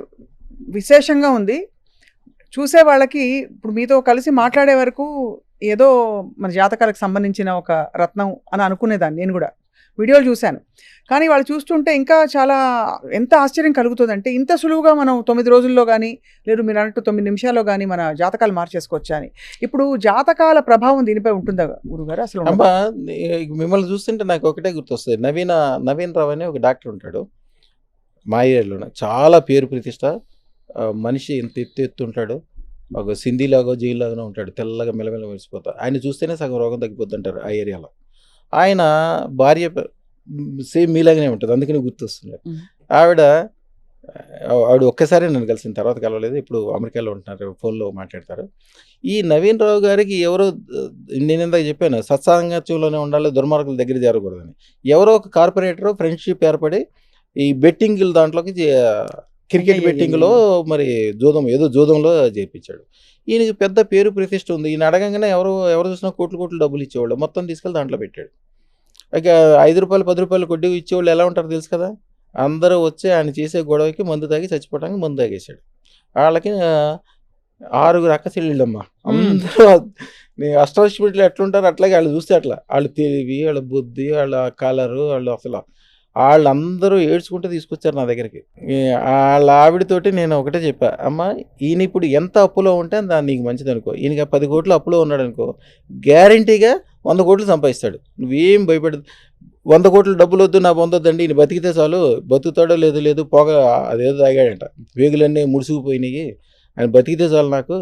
విశేషంగా ఉంది చూసే వాళ్ళకి. ఇప్పుడు మీతో కలిసి మాట్లాడే వరకు ఏదో మన జాతకాలకు సంబంధించిన ఒక రత్నం అని అనుకునేదాన్ని నేను కూడా. వీడియోలు చూశాను. కానీ వాళ్ళు చూస్తుంటే ఇంకా చాలా ఎంత ఆశ్చర్యం కలుగుతుందంటే, ఇంత సులువుగా మనం 9 రోజుల్లో గానీ, లేదు మీరన్నట్టు 9 నిమిషాల్లో గానీ మన జాతకాలు మార్చేసుకోవచ్చా అని. ఇప్పుడు జాతకాల ప్రభావం దీనిపై ఉంటుందా గురుగారు అసలు? ఉండదా? అమ్మా మిమ్మల్ని చూస్తుంటే నాకు ఒకటే గుర్తొస్తుంది. నవీన్ రావు అని ఒక డాక్టర్ ఉంటాడు మా ఏరియాలోనే. చాలా పేరు ప్రతిష్ట. మనిషి ఇంత ఎత్తు ఉంటాడు. ఒక సింధీలాగో జైల్లాగానే ఉంటాడు. తెల్లగా మెల్లమెల్ల మెరిసిపోతా. ఆయన చూస్తేనే సగం రోగం తగ్గిపోద్ది అంటారు ఆ ఏరియాలో. ఆయన భార్య సేమ్ మీలాగానే ఉంటుంది, అందుకని గుర్తొస్తుంది. ఆవిడ ఒక్కసారి నన్ను కలిసిన తర్వాత కలవలేదు. ఇప్పుడు అమెరికాలో ఉంటున్నారు, ఫోన్లో మాట్లాడతారు. ఈ నవీన్ రావు గారికి ఎవరో, నేను ఇందాక చెప్పాను సత్సాంగత్యంలోనే ఉండాలి, దుర్మార్గుల దగ్గర జరగకూడదని. ఎవరో ఒక కార్పొరేటర్ ఫ్రెండ్షిప్ ఏర్పడి ఈ బెట్టింగ్ దాంట్లోకి క్రికెట్ బెట్టింగ్లో మరి జూదంలో చేయించాడు. ఈయనకి పెద్ద పేరు ప్రతిష్ట ఉంది. ఈయన అడగంగానే ఎవరు చూసినా కోట్లు డబ్బులు ఇచ్చేవాళ్ళు. మొత్తం తీసుకెళ్ళి దాంట్లో పెట్టాడు. ఇక 5 రూపాయలు 10 రూపాయలు కొద్ది ఇచ్చేవాళ్ళు ఎలా ఉంటారో తెలుసు కదా. అందరూ వచ్చి ఆయన చేసే గొడవకి మందు తాగి చచ్చిపోవడానికి మందు తాగేశాడు. వాళ్ళకి 6 అక్క చెల్లెళ్ళమ్మా. అందరూ అష్టాదశమిలో ఎట్లుంటారు అట్లాగే వాళ్ళు చూస్తే అట్లా. వాళ్ళు తెలివి, వాళ్ళ బుద్ధి, వాళ్ళ కలరు, వాళ్ళు అసలు వాళ్ళందరూ ఏడ్చుకుంటూ తీసుకొచ్చారు నా దగ్గరికి. వాళ్ళ ఆవిడతోటి నేను ఒకటే చెప్పా, అమ్మ ఈయన ఇప్పుడు ఎంత అప్పులో ఉంటే దాన్ని నీకు మంచిది అనుకో. ఈయనకి 10 కోట్లు అప్పులో ఉన్నాడు అనుకో, గ్యారంటీగా 100 కోట్లు సంపాదిస్తాడు. నువ్వేం భయపడదు. 100 కోట్లు డబ్బులు వద్దు, నా పొందొద్దండి, ఈయన బతికితే చాలు. బతుకుతాడో లేదు పొగ అదేదో తాగాడంట, వేగులన్నీ ముడుసుకుపోయినాయి, ఆయన బతికితే చాలు, నాకు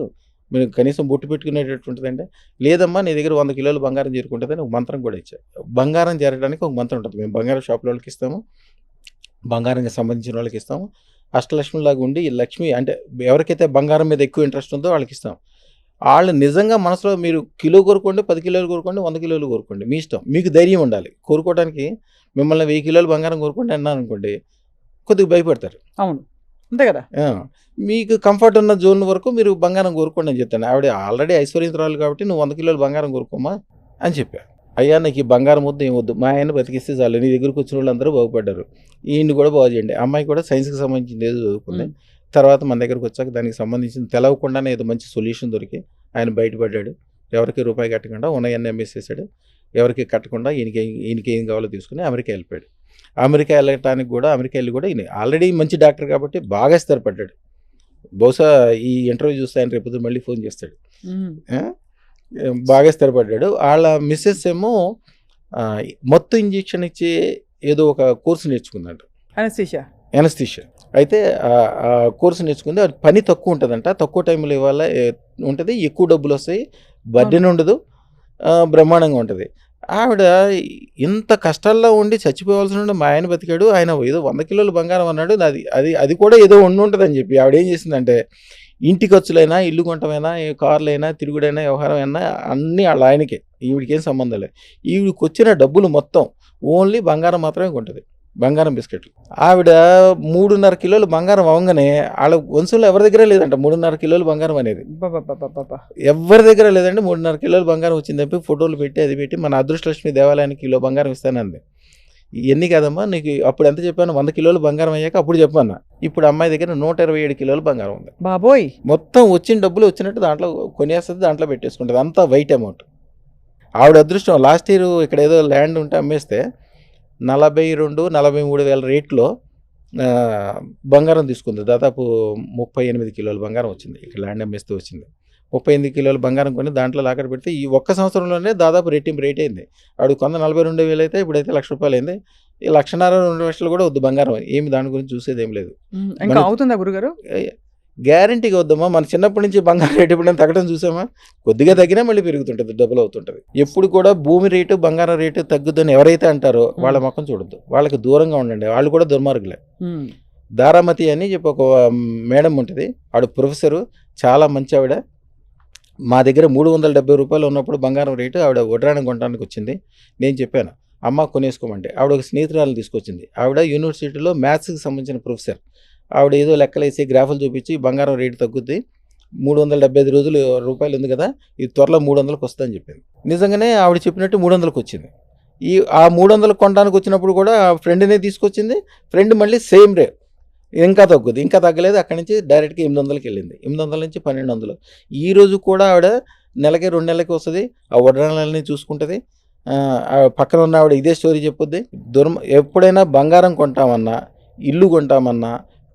మీరు కనీసం బొట్టు పెట్టుకునేటట్టు ఉంటుందంటే, లేదమ్మా నీ దగ్గర 100 కిలోలు బంగారం చేరుకుంటుందని ఒక మంత్రం కూడా ఇచ్చా. బంగారం చేరడానికి ఒక మంత్రం ఉంటుంది. మేము బంగారం షాపుల వాళ్ళకి ఇస్తాము, బంగారానికి సంబంధించిన వాళ్ళకి ఇస్తాము. అష్టలక్ష్మిలాగా ఉండి ఈ లక్ష్మి అంటే ఎవరికైతే బంగారం మీద ఎక్కువ ఇంట్రెస్ట్ ఉందో వాళ్ళకి ఇస్తాం. వాళ్ళు నిజంగా మనసులో మీరు కిలో కోరుకోండి, 10 కిలోలు కోరుకోండి, 100 కిలోలు కోరుకోండి, మీ ఇష్టం. మీకు ధైర్యం ఉండాలి కోరుకోవడానికి. మిమ్మల్ని 1000 కిలోలు బంగారం కోరుకోండి అన్నాను అనుకోండి, కొద్దిగా భయపడతారు. అవును, అంతే కదా. మీకు కంఫర్ట్ ఉన్న జోన్ వరకు మీరు బంగారం కోరుకోండి అని చెప్తాను. ఆవిడ ఆల్రెడీ ఐశ్వర్యంతురాలు కాబట్టి నువ్వు 100 కిలోలు బంగారం కోరుకోమా అని చెప్పా. అయ్యా నాకు ఈ బంగారం వద్దు, ఏమొద్దు, మా ఆయన బతికిస్తే చాలు, నీ దగ్గరకు వచ్చిన వాళ్ళు అందరూ బాగుపడ్డారు, ఈయన్ని కూడా బాగు చేయండి. అమ్మాయి కూడా సైన్స్కి సంబంధించింది ఏదో చదువుకుంది. తర్వాత మన దగ్గరకు వచ్చాక దానికి సంబంధించిన తెలవకుండానే ఏదో మంచి సొల్యూషన్ దొరికి ఆయన బయటపడ్డాడు. ఎవరికి రూపాయి కట్టకుండా ఉన్నాయన్నీ అమ్మేసేసాడు. ఎవరికి కట్టకుండా ఈయనకి ఏం కావాలో తీసుకుని అమెరికా వెళ్ళిపోయాడు. అమెరికా వెళ్ళటానికి కూడా అమెరికా వెళ్ళి కూడా ఈయన ఆల్రెడీ మంచి డాక్టర్ కాబట్టి బాగా స్థిరపడ్డాడు. బహుశా ఈ ఇంటర్వ్యూ చూస్తే ఆయన రేపు మళ్ళీ ఫోన్ చేస్తాడు. బాగా స్థిరపడ్డాడు. వాళ్ళ మిస్సెస్ ఏమో మొత్తం ఇంజెక్షన్ ఇచ్చే ఏదో ఒక కోర్సు నేర్చుకుందంట, ఎనస్థీషియా. అయితే ఆ కోర్సు నేర్చుకుంది. అది పని తక్కువ ఉంటుందంట, తక్కువ టైంలో ఇవాళ ఉంటుంది, ఎక్కువ డబ్బులు వస్తాయి, బర్డెన్ ఉండదు, బ్రహ్మాండంగా ఉంటుంది. ఆవిడ ఇంత కష్టాల్లో ఉండి చచ్చిపోవాల్సి ఉండి మా ఆయన బతికాడు, ఆయన ఏదో 100 కిలోలు బంగారం అన్నాడు, అది కూడా ఏదో ఉంటుందని చెప్పి ఆవిడ ఏం చేసిందంటే, ఇంటి ఖర్చులైనా, ఇల్లు కొనటమైనా, కార్లైనా, తిరుగుడైనా, వ్యవహారం అయినా అన్నీ వాళ్ళ ఆయనకే, ఈవిడికేం సంబంధం లేదు. ఈవిడికి వచ్చిన డబ్బులు మొత్తం ఓన్లీ బంగారం మాత్రమే కొంటుంది, బంగారం బిస్కెట్లు. ఆవిడ 3.5 కిలోలు బంగారం అవ్వగానే వాళ్ళ వంశంలో ఎవరి దగ్గర లేదంట 3.5 కిలోలు బంగారం అనేది. ఎవరి దగ్గర లేదంటే 3.5 కిలోలు బంగారం వచ్చిందని ఫోటోలు పెట్టి అది పెట్టి మన అదృష్టలక్ష్మి దేవాలయానికి కిలో బంగారం ఇస్తానంది. ఇవన్నీ కాదమ్మా, నీకు అప్పుడు ఎంత చెప్పాను, 100 కిలోలు బంగారం అయ్యాక అప్పుడు చెప్పన్నా. ఇప్పుడు అమ్మాయి దగ్గర 127 కిలోలు బంగారం ఉంది. బాబోయ్, మొత్తం వచ్చిన డబ్బులు వచ్చినట్టు దాంట్లో కొనేస్తుంది, దాంట్లో పెట్టేసుకుంటుంది, అంతా వైట్ అమౌంట్. ఆవిడ అదృష్టం, లాస్ట్ ఇయర్ ఇక్కడ ఏదో ల్యాండ్ ఉంటే అమ్మేస్తే 42-43 వేల రేట్లో బంగారం తీసుకుంది. దాదాపు 38 కిలోల బంగారం వచ్చింది. ఇక్కడ ల్యాండ్ అమ్మేస్తే వచ్చింది. 38 కిలోల బంగారం కొని దాంట్లో లాకర్ పెడితే ఈ ఒక్క సంవత్సరంలోనే దాదాపు రెట్టింపు రేట్ అయింది. ఆవిడ కొంత 42,000 అయితే ఇప్పుడైతే ₹1,00,000 అయింది. ఈ 1,50,000-2,00,000 కూడా వద్దు బంగారం, ఏమి దాని గురించి చూసేది ఏం లేదు. ఇంకా అవుతుందా గురుగారు? గ్యారంటీగా వద్దమ్మా. మన చిన్నప్పటి నుంచి బంగారం రేటు ఎప్పుడైనా తగ్గడం చూసామా? కొద్దిగా తగ్గినా మళ్ళీ పెరుగుతుంటుంది, డబుల్ అవుతుంటుంది. ఎప్పుడు కూడా భూమి రేటు బంగారం రేటు తగ్గుద్దని ఎవరైతే అంటారో వాళ్ళ ముఖం చూడొద్దు, వాళ్ళకి దూరంగా ఉండండి, వాళ్ళు కూడా దుర్మార్గులే. దారామతి అని చెప్పి ఒక మేడం ఉంటుంది, ఆవిడ ప్రొఫెసరు, చాలా మంచి ఆవిడ. మా దగ్గర ₹370 ఉన్నప్పుడు బంగారం రేటు ఆవిడ వడ్రాణం కొనడానికి వచ్చింది. నేను చెప్పాను అమ్మ కొనేసుకోమంటే, ఆవిడ ఒక స్నేహితురాలను తీసుకొచ్చింది. ఆవిడ యూనివర్సిటీలో మ్యాథ్స్కి సంబంధించిన ప్రొఫెసర్. ఆవిడ ఏదో లెక్కలేసి గ్రాఫులు చూపించి బంగారం రేటు తగ్గుద్ది, 375 రూపాయలు ఉంది కదా, ఇది త్వరలో 300కి వస్తుందని చెప్పింది. నిజంగానే ఆవిడ చెప్పినట్టు 300కి వచ్చింది. ఆ 300 కొనడానికి వచ్చినప్పుడు కూడా ఫ్రెండ్నే తీసుకొచ్చింది. ఫ్రెండ్ మళ్ళీ సేమ్ రేట్, ఇంకా తగ్గుద్ది, ఇంకా తగ్గలేదు. అక్కడి నుంచి డైరెక్ట్గా 800కి వెళ్ళింది. 800 నుంచి 1200. ఈరోజు కూడా ఆవిడ నెలకి 2 నెలలకి వస్తుంది, ఆ వడ్రాణాలని చూసుకుంటుంది. ఆ పక్కన ఉన్న ఆవిడ ఇదే స్టోరీ చెప్పుద్ది. ఎప్పుడైనా బంగారం కొంటామన్నా, ఇల్లు కొంటామన్నా,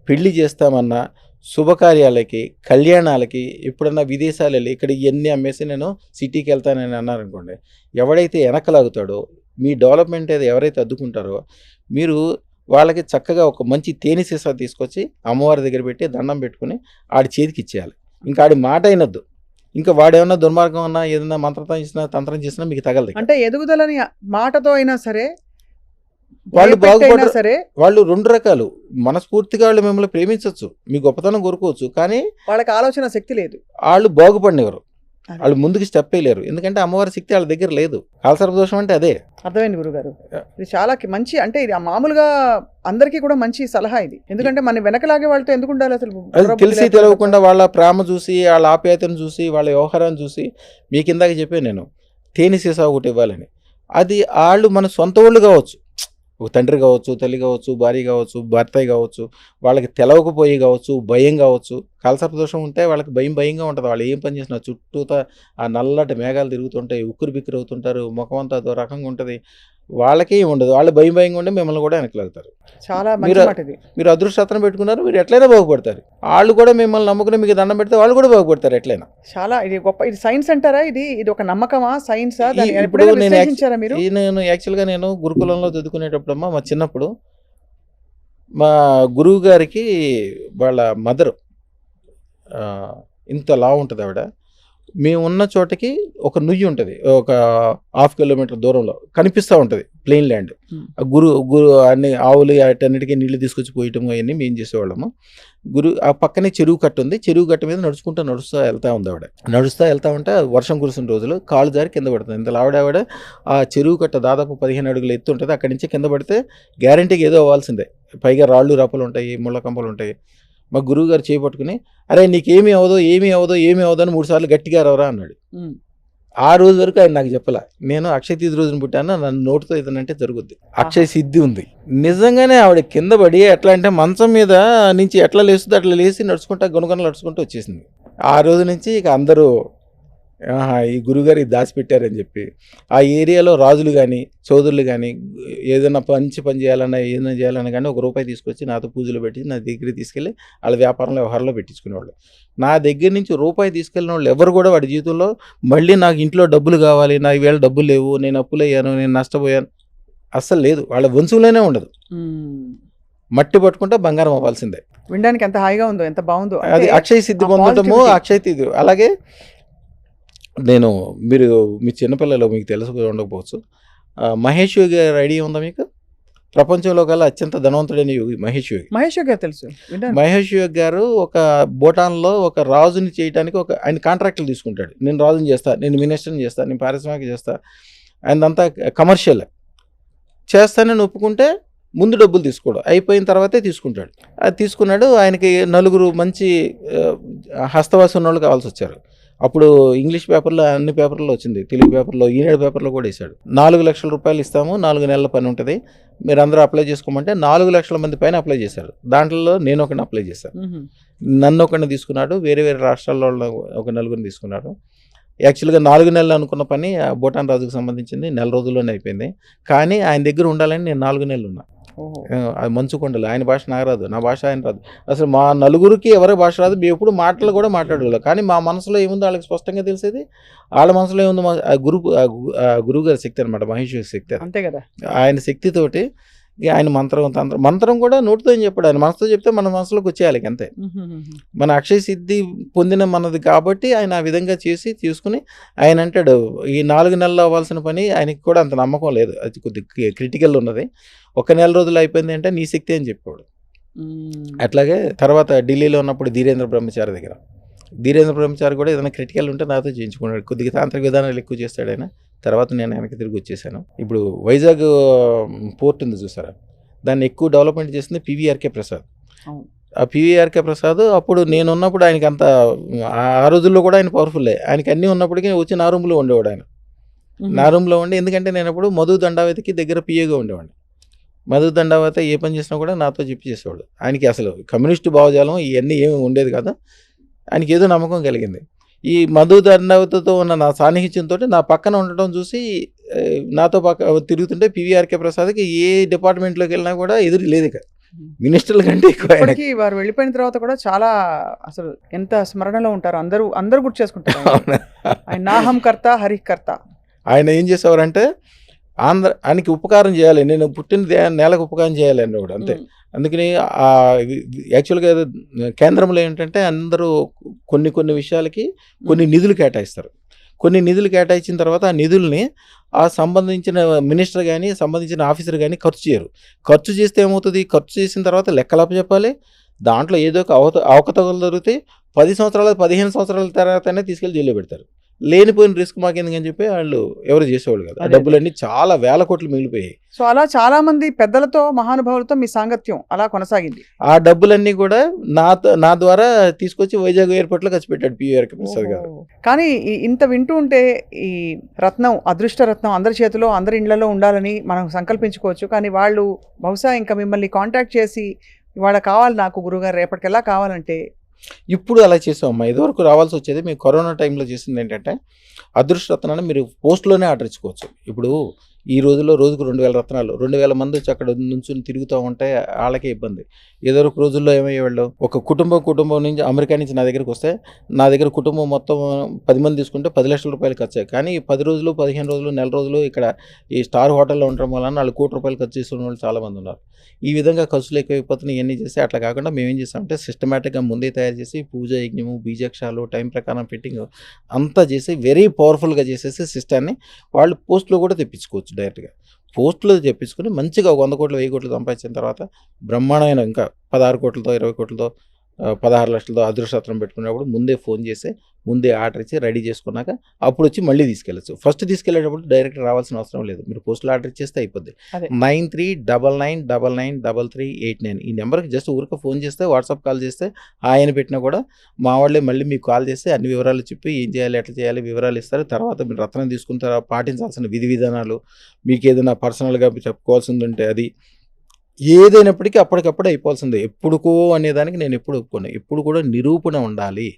పెళ్లి చేస్తామన్నా, శుభకార్యాలకి, కళ్యాణాలకి ఎప్పుడన్నా విదేశాలు వెళ్ళి ఇక్కడ ఇవన్నీ అమ్మేసి నేను సిటీకి వెళ్తానని అన్నారనుకోండి, ఎవడైతే వెనకలాగుతాడో, మీ డెవలప్మెంట్ ఏదో ఎవరైతే అడ్డుకుంటారో, మీరు వాళ్ళకి చక్కగా ఒక మంచి తేనె సీసా తీసుకొచ్చి అమ్మవారి దగ్గర పెట్టి దండం పెట్టుకుని ఆడి చేతికి ఇచ్చేయాలి. ఇంకా ఆడి మాట అయినద్దు. ఇంకా వాడేమన్నా దుర్మార్గం అన్నా ఏదైనా మంత్రం చేసినా తంత్రం చేసినా మీకు తగలదు. అంటే ఎదుగుదలని మాటతో అయినా సరే, వాళ్ళు బాగుపడ సరే, వాళ్ళు 2 రకాలు. మనస్ఫూర్తిగా వాళ్ళు మిమ్మల్ని ప్రేమించవచ్చు, మీ గొప్పతనం కోరుకోవచ్చు, కానీ వాళ్ళకి ఆలోచన శక్తి లేదు, వాళ్ళు బాగుపడినవారు, వాళ్ళు ముందుకు స్టెప్ వేయలేరు. ఎందుకంటే అమ్మవారి శక్తి వాళ్ళ దగ్గర లేదు. కాలసర్పదోషం అంటే అదే. అర్థమైంది గురుగారు. ఇది చాలా మంచి, అంటే ఇది మామూలుగా అందరికీ కూడా మంచి సలహా ఇది. ఎందుకంటే మన వెనకలాగే వాళ్ళతో ఎందుకు ఉండాలి అసలు? అది తెలిసి తెలియకుండా వాళ్ళ ప్రేమ చూసి, వాళ్ళ ఆప్యాయతను చూసి, వాళ్ళ వ్యవహారాన్ని చూసి, మీ కిందాక చెప్పాను నేను తేనె సీసా ఒకటి ఇవ్వాలని. అది వాళ్ళు మన సొంత వాళ్ళు కావచ్చు, ఒక తండ్రి కావచ్చు, తల్లి కావచ్చు, భార్య కావచ్చు, భర్త కావచ్చు, వాళ్ళకి తెలవకపోయి కావచ్చు, భయం కావచ్చు. కాలసర్పదోషం ఉంటే వాళ్ళకి భయంగా ఉంటుంది. వాళ్ళు ఏం పని చేసినా చుట్టూతా ఆ నల్లటి మేఘాలు తిరుగుతుంటాయి, ఉక్కిరి బిక్కిరి అవుతుంటారు, ముఖం అంతా అదో రకంగా ఉంటుంది. వాళ్ళకే ఉండదు, వాళ్ళు భయంగా ఉండి మిమ్మల్ని కూడా వెనకలాగుతారు. చాలా మీరు అదృష్టం పెట్టుకున్నారు, మీరు ఎట్లయినా బాగుపడతారు. వాళ్ళు కూడా మిమ్మల్ని నమ్ముకుని మీకు దండం పెడితే వాళ్ళు కూడా బాగుపడతారు ఎట్లయినా. చాలా ఇది గొప్ప. ఇది సైన్స్ అంటారా? ఇది ఒక నమ్మకమా, సైన్సా? ఇప్పుడు నేను యాక్చువల్గా నేను గురుకులంలో చదువుకునేటప్పుడమ్మా, మా చిన్నప్పుడు మా గురువు గారికి వాళ్ళ మదరు ఇంత లా ఉంటుంది ఆవిడ. మేము ఉన్న చోటకి ఒక నుయ్యి ఉంటుంది, ఒక 1/2 కిలోమీటర్ దూరంలో కనిపిస్తూ ఉంటుంది ప్లెయిన్ ల్యాండ్. గురు అన్ని ఆవులు అటన్నిటికీ నీళ్లు తీసుకొచ్చి పోయటం అవన్నీ మేము చేసేవాళ్ళము. ఆ పక్కనే చెరువు కట్ట ఉంది, చెరువు కట్ట మీద నడుస్తూ వెళ్తూ ఉంది ఆవిడ. నడుస్తూ వెళ్తూ ఉంటే వర్షం కురిసిన రోజులు కాలు జారి కింద పడుతుంది. ఇంత ఆవిడ ఆ చెరువు కట్ట దాదాపు 15 అడుగులు ఎత్తు ఉంటుంది. అక్కడి నుంచి కింద పడితే గ్యారంటీగా ఏదో అవ్వాల్సిందే. పైగా రాళ్ళు రప్పలు ఉంటాయి, ముళ్ళ కంపలు ఉంటాయి. మా గురువు గారు చేపట్టుకుని, అరే నీకేమీ అవదో అని 3 సార్లు గట్టిగా రవరా అన్నాడు. ఆ రోజు వరకు ఆయన నాకు చెప్పలా. నేను అక్షయ తీర్థి రోజున పుట్టాను, నన్ను నోటితో ఏదనంటే జరుగుద్ది, అక్షయ సిద్ధి ఉంది. నిజంగానే ఆవిడ కింద పడి ఎట్లా అంటే మంచం మీద నుంచి ఎట్లా లేస్తుంది అట్లా లేచి నడుచుకుంటా గొనగొనలు నడుచుకుంటూ వచ్చేసింది. ఆ రోజు నుంచి ఇక అందరూ ఈ గురుగారు దాచిపెట్టారని చెప్పి ఆ ఏరియాలో రాజులు కానీ చౌదరులు కానీ ఏదైనా పని చేయాలన్నా ఏదైనా చేయాలన్నా కానీ ₹1 తీసుకొచ్చి నాతో పూజలు పెట్టి నా దగ్గర తీసుకెళ్ళి వాళ్ళ వ్యాపారంలో వ్యవహారంలో పెట్టించుకునేవాళ్ళు. నా దగ్గర నుంచి ₹1 తీసుకెళ్ళిన వాళ్ళు ఎవరు కూడా వాడి జీవితంలో మళ్ళీ నాకు ఇంట్లో డబ్బులు కావాలి, నా ఈవేళ డబ్బులు లేవు, నేను అప్పులయ్యాను, నేను నష్టపోయాను అస్సలు లేదు. వాళ్ళ వంశంలోనే ఉండదు. మట్టి పట్టుకుంటే బంగారం అవ్వాల్సిందే. వినడానికి ఎంత హాయిగా ఉందో, ఎంత బాగుందో. అది అక్షయ సిద్ధి పొందటము, అక్షయ సిద్ధి. అలాగే మీరు మీ చిన్నపిల్లలు మీకు తెలుసు ఉండకపోవచ్చు, మహేష్ యోగి గారి ఐడియా ఉందా మీకు? ప్రపంచంలో కల్లా అత్యంత ధనవంతుడైన యోగి మహేష్ యోగి. తెలుసు. మహేష్ యోగి గారు ఒక భూటాన్లో ఒక రాజుని చేయడానికి ఆయన కాంట్రాక్టులు తీసుకుంటాడు. నేను రాజుని చేస్తా, నేను మినిస్టర్ని చేస్తా, నేను పారిశ్రామిక చేస్తా, ఆయనంతా కమర్షియల్ చేస్తానని ఒప్పుకుంటే ముందు డబ్బులు తీసుకోవడం అయిపోయిన తర్వాతే తీసుకుంటాడు. అది తీసుకున్నాడు. ఆయనకి 4 మంచి హస్తవాసి ఉన్న వాళ్ళు కావాల్సి వచ్చారు. అప్పుడు ఇంగ్లీష్ పేపర్లో అన్ని పేపర్లో వచ్చింది, తెలుగు పేపర్లో, ఈనాడు పేపర్లో కూడా వేశాడు. 4 లక్షల రూపాయలు ఇస్తాము, 4 నెలల పని ఉంటుంది, మీరు అందరూ అప్లై చేసుకోమంటే 4 లక్షల మంది పైన అప్లై చేశారు. దాంట్లో నేను ఒకరిని అప్లై చేశాను. నన్ను ఒకరిని తీసుకున్నాడు, వేరే రాష్ట్రాల్లో ఒక 4 తీసుకున్నాడు. యాక్చువల్గా 4 నెలలు అనుకున్న పని భూటాన్ రాజుకు సంబంధించింది 4 రోజుల్లోనే అయిపోయింది. కానీ ఆయన దగ్గర ఉండాలని నేను 4 నెలలు ఉన్నా. అది మంచుకొండలు. ఆయన భాష నాకు రాదు, నా భాష ఆయన రాదు. అసలు మా నలుగురికి ఎవరి భాష రాదు, మేము ఎప్పుడు మాటలు కూడా మాట్లాడేవాళ్ళం. కానీ మా మనసులో ఏముందో వాళ్ళకి స్పష్టంగా తెలిసేది. వాళ్ళ మనసులో ఏముందో గురువు గారి శక్తి అనమాట, మహేష్ శక్తి. అంతే కదా, ఆయన శక్తితోటి ఆయన మంత్రం కూడా నోటితో ఏం చెప్పాడు, ఆయన మనసుతో చెప్తే మన మనసులోకి వచ్చేయాలి అంతే. మన అక్షయ సిద్ధి పొందిన మనది కాబట్టి ఆయన ఆ విధంగా తీసుకుని ఆయన అంటాడు, ఈ 4 నెలలు అవ్వాల్సిన పని ఆయనకి కూడా అంత నమ్మకం లేదు, అది కొద్దిగా క్రిటికల్ ఉన్నది, 1 నెల రోజులు అయిపోయింది అంటే నీ శక్తి అని చెప్పాడు. అట్లాగే తర్వాత ఢిల్లీలో ఉన్నప్పుడు ధీరేంద్ర బ్రహ్మచారి కూడా ఏదైనా క్రిటికల్ ఉంటే నాతో చేయించుకున్నాడు. కొద్దిగా తాంత్రిక విధానాలు ఎక్కువ చేస్తాడు ఆయన. తర్వాత నేను వెనక్కి తిరిగి వచ్చేసాను. ఇప్పుడు వైజాగ్ పోర్ట్ ఉంది చూసారా, దాన్ని ఎక్కువ డెవలప్మెంట్ చేసింది పివిఆర్కే ప్రసాద్. ఆ పివిఆర్కే ప్రసాద్ అప్పుడు నేను ఉన్నప్పుడు ఆయనకి అంత, ఆ రోజుల్లో కూడా ఆయన పవర్ఫుల్లే. ఆయనకి అన్నీ ఉన్నప్పటికీ వచ్చి నా రూమ్లో ఉండేవాడు. ఆయన నా రూమ్లో ఉండి, ఎందుకంటే నేను అప్పుడు మధు దండావతికి దగ్గర పిఏగా ఉండేవాడిని. మధు దండావతి ఏ పని చేసినా కూడా నాతో చెప్పి చేసేవాడు. ఆయనకి అసలు కమ్యూనిస్టు భావజాలం ఇవన్నీ ఏమి ఉండేది కదా, ఆయనకి ఏదో నమ్మకం కలిగింది. ఈ మధు దండావతితో ఉన్న నా సాన్నిహిత్యంతో నా పక్కన ఉండటం చూసి నాతో తిరుగుతుంటే పివిఆర్కే ప్రసాద్కి ఏ డిపార్ట్మెంట్లోకి వెళ్ళినా కూడా ఎదురు లేదు ఇక మినిస్టర్ల కంటే ఎక్కువ ఆయనకి. ఇప్పటికీ వారు వెళ్ళిపోయిన తర్వాత కూడా చాలా అసలు ఎంత స్మరణలో ఉంటారు, అందరూ గుర్తు చేసుకుంటారు ఆయన నాహం కర్త హరికర్త. ఆయన ఏం చేసేవారంటే ఆయనకి ఉపకారం చేయాలి, నేను పుట్టిన నేలకు ఉపకారం చేయాలి అని కూడా అంతే. అందుకని యాక్చువల్గా కేంద్రంలో ఏంటంటే అందరూ కొన్ని విషయాలకి కొన్ని నిధులు కేటాయిస్తారు. కొన్ని నిధులు కేటాయించిన తర్వాత ఆ నిధుల్ని ఆ సంబంధించిన మినిస్టర్ కానీ సంబంధించిన ఆఫీసర్ కానీ ఖర్చు చేయరు. ఖర్చు చేస్తే ఏమవుతుంది, ఖర్చు చేసిన తర్వాత లెక్కలప్ప చెప్పాలి, దాంట్లో ఏదో ఒక అవకతవకలు జరుగుతాయి. 10 సంవత్సరాలు 15 సంవత్సరాల తర్వాతనే తీసుకెళ్ళి జైల్లో పెడతారు. లేనిపోయిన రిస్క్ మాకెందుకని చెప్పి వాళ్ళు ఎవరు చేసేవాళ్ళు కదా. డబ్బులన్నీ చాలా వేల కోట్లు మిగిలిపోయాయి. సో అలా చాలా మంది పెద్దలతో మహానుభావులతో మీ సాంగత్యం అలా కొనసాగింది. ఆ డబ్బులన్నీ కూడా నా ద్వారా తీసుకొచ్చి వైజాగ్ ఎయిర్పోర్ట్లో ఖర్చు పెట్టాడు పివిఆర్కే ప్రసాద్ గారు. కానీ ఇంత వింటూ ఉంటే ఈ రత్నం, అదృష్ట రత్నం అందరి చేతిలో అందరి ఇళ్లలో ఉండాలని మనం సంకల్పించుకోవచ్చు. కానీ వాళ్ళు బహుశా ఇంకా మిమ్మల్ని కాంటాక్ట్ చేసి ఇవాళ కావాలి నాకు గురుగారు రేపటికెలా కావాలంటే ఇప్పుడు అలా చేసామమ్మా. ఇదివరకు రావాల్సి వచ్చేది. మేము కరోనా టైంలో చేసింది ఏంటంటే అదృష్ట రత్నాన్ని మీరు పోస్ట్లోనే ఆర్డర్ ఇచ్చుకోవచ్చు. ఇప్పుడు ఈ రోజుల్లో రోజుకు 2000 రత్నాలు, 2000 మంది వచ్చి అక్కడ నుంచి తిరుగుతూ ఉంటే వాళ్ళకే ఇబ్బంది. ఏదో ఒక రోజుల్లో ఏమయ్యేవాళ్ళు, ఒక కుటుంబం నుంచి అమెరికా నుంచి నా దగ్గరికి వస్తే నా దగ్గర కుటుంబం మొత్తం 10 మంది తీసుకుంటే 10 లక్షల రూపాయలు ఖర్చు. కానీ 10 రోజులు 15 రోజులు నెల రోజులు ఇక్కడ ఈ స్టార్ హోటల్లో ఉండడం వలన వాళ్ళు ₹1,00,00,000 ఖర్చు చేస్తున్న వాళ్ళు చాలామంది ఉన్నారు. ఈ విధంగా ఖర్చులు ఎక్కువైపోతున్నాయి. ఇవన్నీ చేస్తే అట్లా కాకుండా మేమేం చేస్తామంటే సిస్టమేటిక్గా ముందే తయారు చేసి పూజ యజ్ఞము బీజాక్షాలు టైం ప్రకారం ఫిట్టింగ్ అంతా చేసి వెరీ పవర్ఫుల్గా చేసేసి సిస్టాన్ని వాళ్ళు పోస్ట్లో కూడా తెప్పించుకోవచ్చు. డైరెక్ట్గా పోస్టులో తెప్పించుకొని మంచిగా 100 కోట్లు 1000 కోట్లు సంపాదించిన తర్వాత బ్రహ్మాండమైన ఇంకా 16 కోట్లతో 20 కోట్లతో 16 లక్షలతో అదృష్టరత్నం పెట్టుకున్నప్పుడు ముందే ఫోన్ చేసి ముందే ఆర్డర్ ఇచ్చి రెడీ చేసుకున్నాక అప్పుడు వచ్చి మళ్ళీ తీసుకెళ్ళచ్చు. ఫస్ట్ తీసుకెళ్ళేటప్పుడు డైరెక్ట్ రావాల్సిన అవసరం లేదు. మీరు పోస్టులో ఆర్డర్ ఇచ్చేస్తే అయిపోద్ది. 9399993389 ఈ నెంబర్కి జస్ట్ ఊరికే ఫోన్ చేస్తే వాట్సాప్ కాల్ చేస్తే ఆయన పెట్టినా కూడా మా వాళ్ళే మళ్ళీ మీకు కాల్ చేస్తే అన్ని వివరాలు చెప్పి ఏం చేయాలి ఎట్లా చేయాలి వివరాలు ఇస్తారు. తర్వాత మీరు రత్నం తీసుకున్న తర్వాత పాటించాల్సిన విధి విధానాలు, మీకు ఏదైనా పర్సనల్గా చెప్పుకోవాల్సింది ఉంటే అది ఏదైనప్పటికీ అప్పటికప్పుడు అయిపోవాల్సిందే. ఎప్పుడుకో అనేదానికి నేను ఎప్పుడు ఒప్పుకోను. ఎప్పుడు కూడా నిరూపణ ఉండాలి.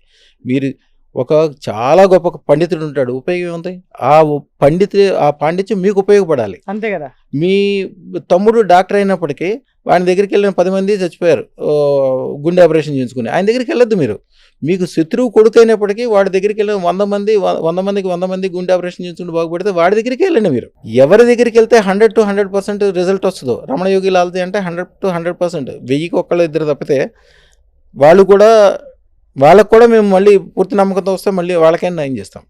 మీరు ఒక చాలా గొప్ప పండితుడు ఉంటాడు, ఉపయోగం ఏముంది? ఆ పాండిత్యం మీకు ఉపయోగపడాలి అంతే కదా. మీ తమ్ముడు డాక్టర్ అయినప్పటికీ వాడి దగ్గరికి వెళ్ళిన 10 మంది చచ్చిపోయారు గుండె ఆపరేషన్ చేయించుకుని, ఆయన దగ్గరికి వెళ్ళొద్దు. మీరు మీకు శత్రువు కొడుకు అయినప్పటికీ వాడి దగ్గరికి వెళ్ళిన 100 మంది గుండె ఆపరేషన్ చేయించుకుని బాగుపడితే వాడి దగ్గరికి వెళ్ళండి. మీరు ఎవరి దగ్గరికి వెళ్తే 100 to 100% రిజల్ట్ వస్తుందో, రమణ యోగి లాల్ది అంటే 100 to 100%, 1000కి ఒకళ్ళు ఇద్దరు తప్పితే వాళ్ళకు కూడా మేము మళ్ళీ పూర్తి నమ్మకంతో వస్తే మళ్ళీ వాళ్ళకైనా నయం చేస్తాం.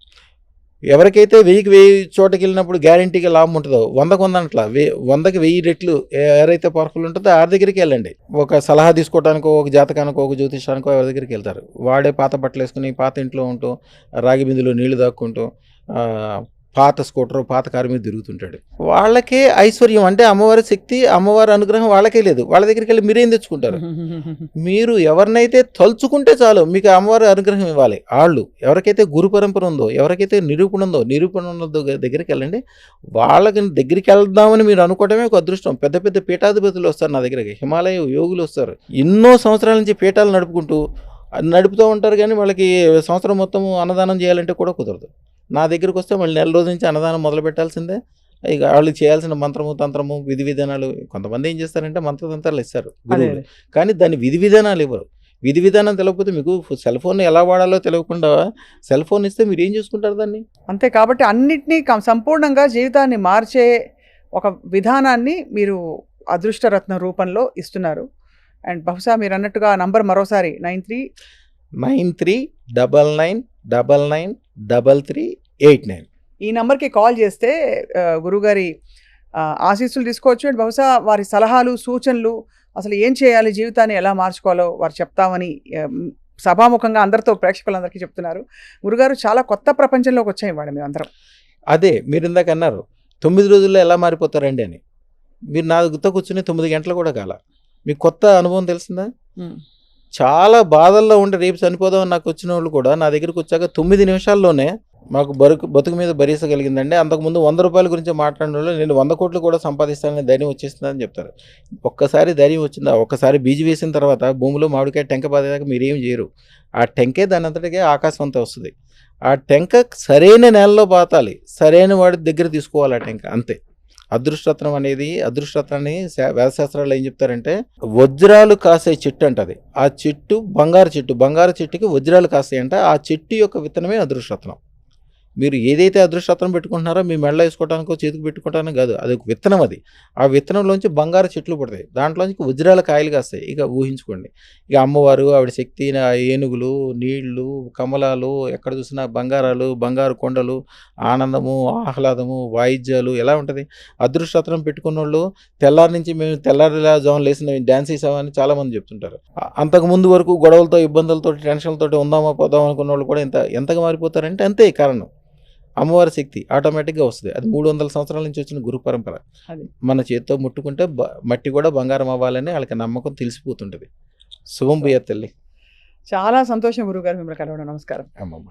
ఎవరికైతే 1000కి 1000 చోటకి వెళ్ళినప్పుడు గ్యారంటీగా లాభం ఉంటుందో 100కి 100 అట్లా 100కి 1000 రెట్లు ఎవరైతే పవర్ఫుల్ ఉంటుందో ఆ దగ్గరికి వెళ్ళండి. ఒక సలహా తీసుకోవడానికో ఒక జాతకానికో ఒక జ్యోతిషానికో ఎవరి దగ్గరికి వెళ్తారు. వాడే పాత బట్టలు వేసుకుని పాత ఇంట్లో ఉంటూ రాగి బిందులో నీళ్లు దాక్కుంటూ పాత స్కూటర్ పాత కారు మీద తిరుగుతుంటాడు. వాళ్ళకే ఐశ్వర్యం అంటే అమ్మవారి శక్తి అమ్మవారి అనుగ్రహం వాళ్ళకే లేదు. వాళ్ళ దగ్గరికి వెళ్ళి మీరేం తెచ్చుకుంటారు? మీరు ఎవరినైతే తలుచుకుంటే చాలు మీకు అమ్మవారి అనుగ్రహం ఇవ్వాలి. వాళ్ళు ఎవరికైతే గురు పరంపర ఉందో, ఎవరికైతే నిరూపణ ఉన్నదో దగ్గరికి వెళ్ళండి. వాళ్ళకి దగ్గరికి వెళ్దామని మీరు అనుకోవటమే ఒక అదృష్టం. పెద్ద పెద్ద పీఠాధిపతులు వస్తారు నా దగ్గరికి, హిమాలయ యోగులు వస్తారు. ఎన్నో సంవత్సరాల నుంచి పీఠాలు నడుపుతూ ఉంటారు. కానీ వాళ్ళకి సంవత్సరం మొత్తం అన్నదానం చేయాలంటే కూడా కుదరదు. నా దగ్గరికి వస్తే మళ్ళీ నెల రోజు నుంచి అన్నదానం మొదలు పెట్టాల్సిందే. ఇక వాళ్ళు చేయాల్సిన మంత్రము తంత్రము విధి విధానాలు, కొంతమంది ఏం చేస్తారంటే మంత్రతంత్రాలు ఇస్తారు గురువులు, కానీ దాని విధి విధానాలు ఇవ్వరు. విధి విధానం తెలియకపోతే మీకు సెల్ ఫోన్ ఎలా వాడాలో తెలియకుండా సెల్ ఫోన్ ఇస్తే మీరు ఏం చూసుకుంటారు దాన్ని? అంతే. కాబట్టి అన్నిటినీ సంపూర్ణంగా జీవితాన్ని మార్చే ఒక విధానాన్ని మీరు అదృష్టరత్న రూపంలో ఇస్తున్నారు. అండ్ బహుశా మీరు అన్నట్టుగా నంబర్ మరోసారి 9399993389 ఈ నెంబర్కి కాల్ చేస్తే గురుగారి ఆశీస్సులు తీసుకోవచ్చు. అండ్ బహుశా వారి సలహాలు సూచనలు అసలు ఏం చేయాలి, జీవితాన్ని ఎలా మార్చుకోవాలో వారు చెప్తామని సభాముఖంగా అందరితో ప్రేక్షకులందరికీ చెప్తున్నారు. గురుగారు చాలా కొత్త ప్రపంచంలోకి వచ్చాయి వాడు మేము అందరం. అదే మీరు ఇందాక అన్నారు 9 రోజుల్లో ఎలా మారిపోతారండి అని. మీరు నా గుర్తు కూర్చుని 9 గంటలు కూడా కాల మీకు కొత్త అనుభవం తెలిసిందా? చాలా బాధల్లో ఉండి రేపు చనిపోదామని నాకు వచ్చిన వాళ్ళు కూడా నా దగ్గరికి వచ్చాక 9 నిమిషాల్లోనే మాకు బతుకు మీద భరించగలిగిందండి. అంతకుముందు 100 రూపాయల గురించి మాట్లాడిన వాళ్ళు నేను 100 కోట్లు కూడా సంపాదిస్తానని ధైర్యం వచ్చేస్తుందని చెప్తారు. ఒక్కసారి ధైర్యం వచ్చిందా, ఒక్కసారి బీజు వేసిన తర్వాత భూమిలో మామిడికాయ టెంక బాధేదాకా మీరేం చేయరు. ఆ టెంకే దాని అంతటికే ఆకాశం అంతా వస్తుంది. ఆ టెంక సరైన నేలలో పాతాలి, సరైన వాడి దగ్గర తీసుకోవాలి ఆ టెంక, అంతే. అదృష్టరత్నం అనేది, అదృష్టరత్నాన్ని వేదశాస్త్రాలు ఏం చెప్తారంటే వజ్రాలు కాసే చెట్టు అంట అది. ఆ చెట్టు బంగారు చెట్టు, బంగారు చెట్టుకి వజ్రాలు కాస్తాయంట. ఆ చెట్టు యొక్క విత్తనమే అదృష్టరత్నం. మీరు ఏదైతే అదృష్టరత్నం పెట్టుకుంటున్నారో మీ మెడలో వేసుకోవడానికో చేతికి పెట్టుకోవడానికి కాదు, అది ఒక విత్తనం. అది ఆ విత్తనంలోంచి బంగారు చెట్లు పడతాయి, దాంట్లోంచి వజ్రాల కాయలు కాస్తాయి. ఇక ఊహించుకోండి, ఇక అమ్మవారు, ఆవిడ శక్తి, ఏనుగులు, నీళ్లు, కమలాలు, ఎక్కడ చూసినా బంగారాలు, బంగారు కొండలు, ఆనందము, ఆహ్లాదము, వాయిద్యాలు, ఎలా ఉంటుంది. అదృష్టరత్నం పెట్టుకున్న వాళ్ళు తెల్లారి నుంచి మేము తెల్లారిలా జోన్ లేసిన డ్యాన్స్ వేసామని చాలామంది చెప్తుంటారు. అంతకుముందు వరకు గొడవలతో, ఇబ్బందులతో, టెన్షన్లతో ఉందామా పోదామా అనుకున్న వాళ్ళు కూడా ఎంతగా మారిపోతారంటే అంతే కారణం. అమ్మవారి శక్తి ఆటోమేటిక్గా వస్తుంది. అది 300 సంవత్సరాల నుంచి వచ్చిన గురు పరంపర. అది. మన చేతితో ముట్టుకుంటే మట్టి కూడా బంగారం అవ్వాలని వాళ్ళకి నమ్మకం తెలిసిపోతుంటుంది. శుభం భూయాత్ తల్లి. చాలా సంతోషం గురుగారు మిమ్మల్ని కలవడం. నమస్కారం. అమ్మమ్మ.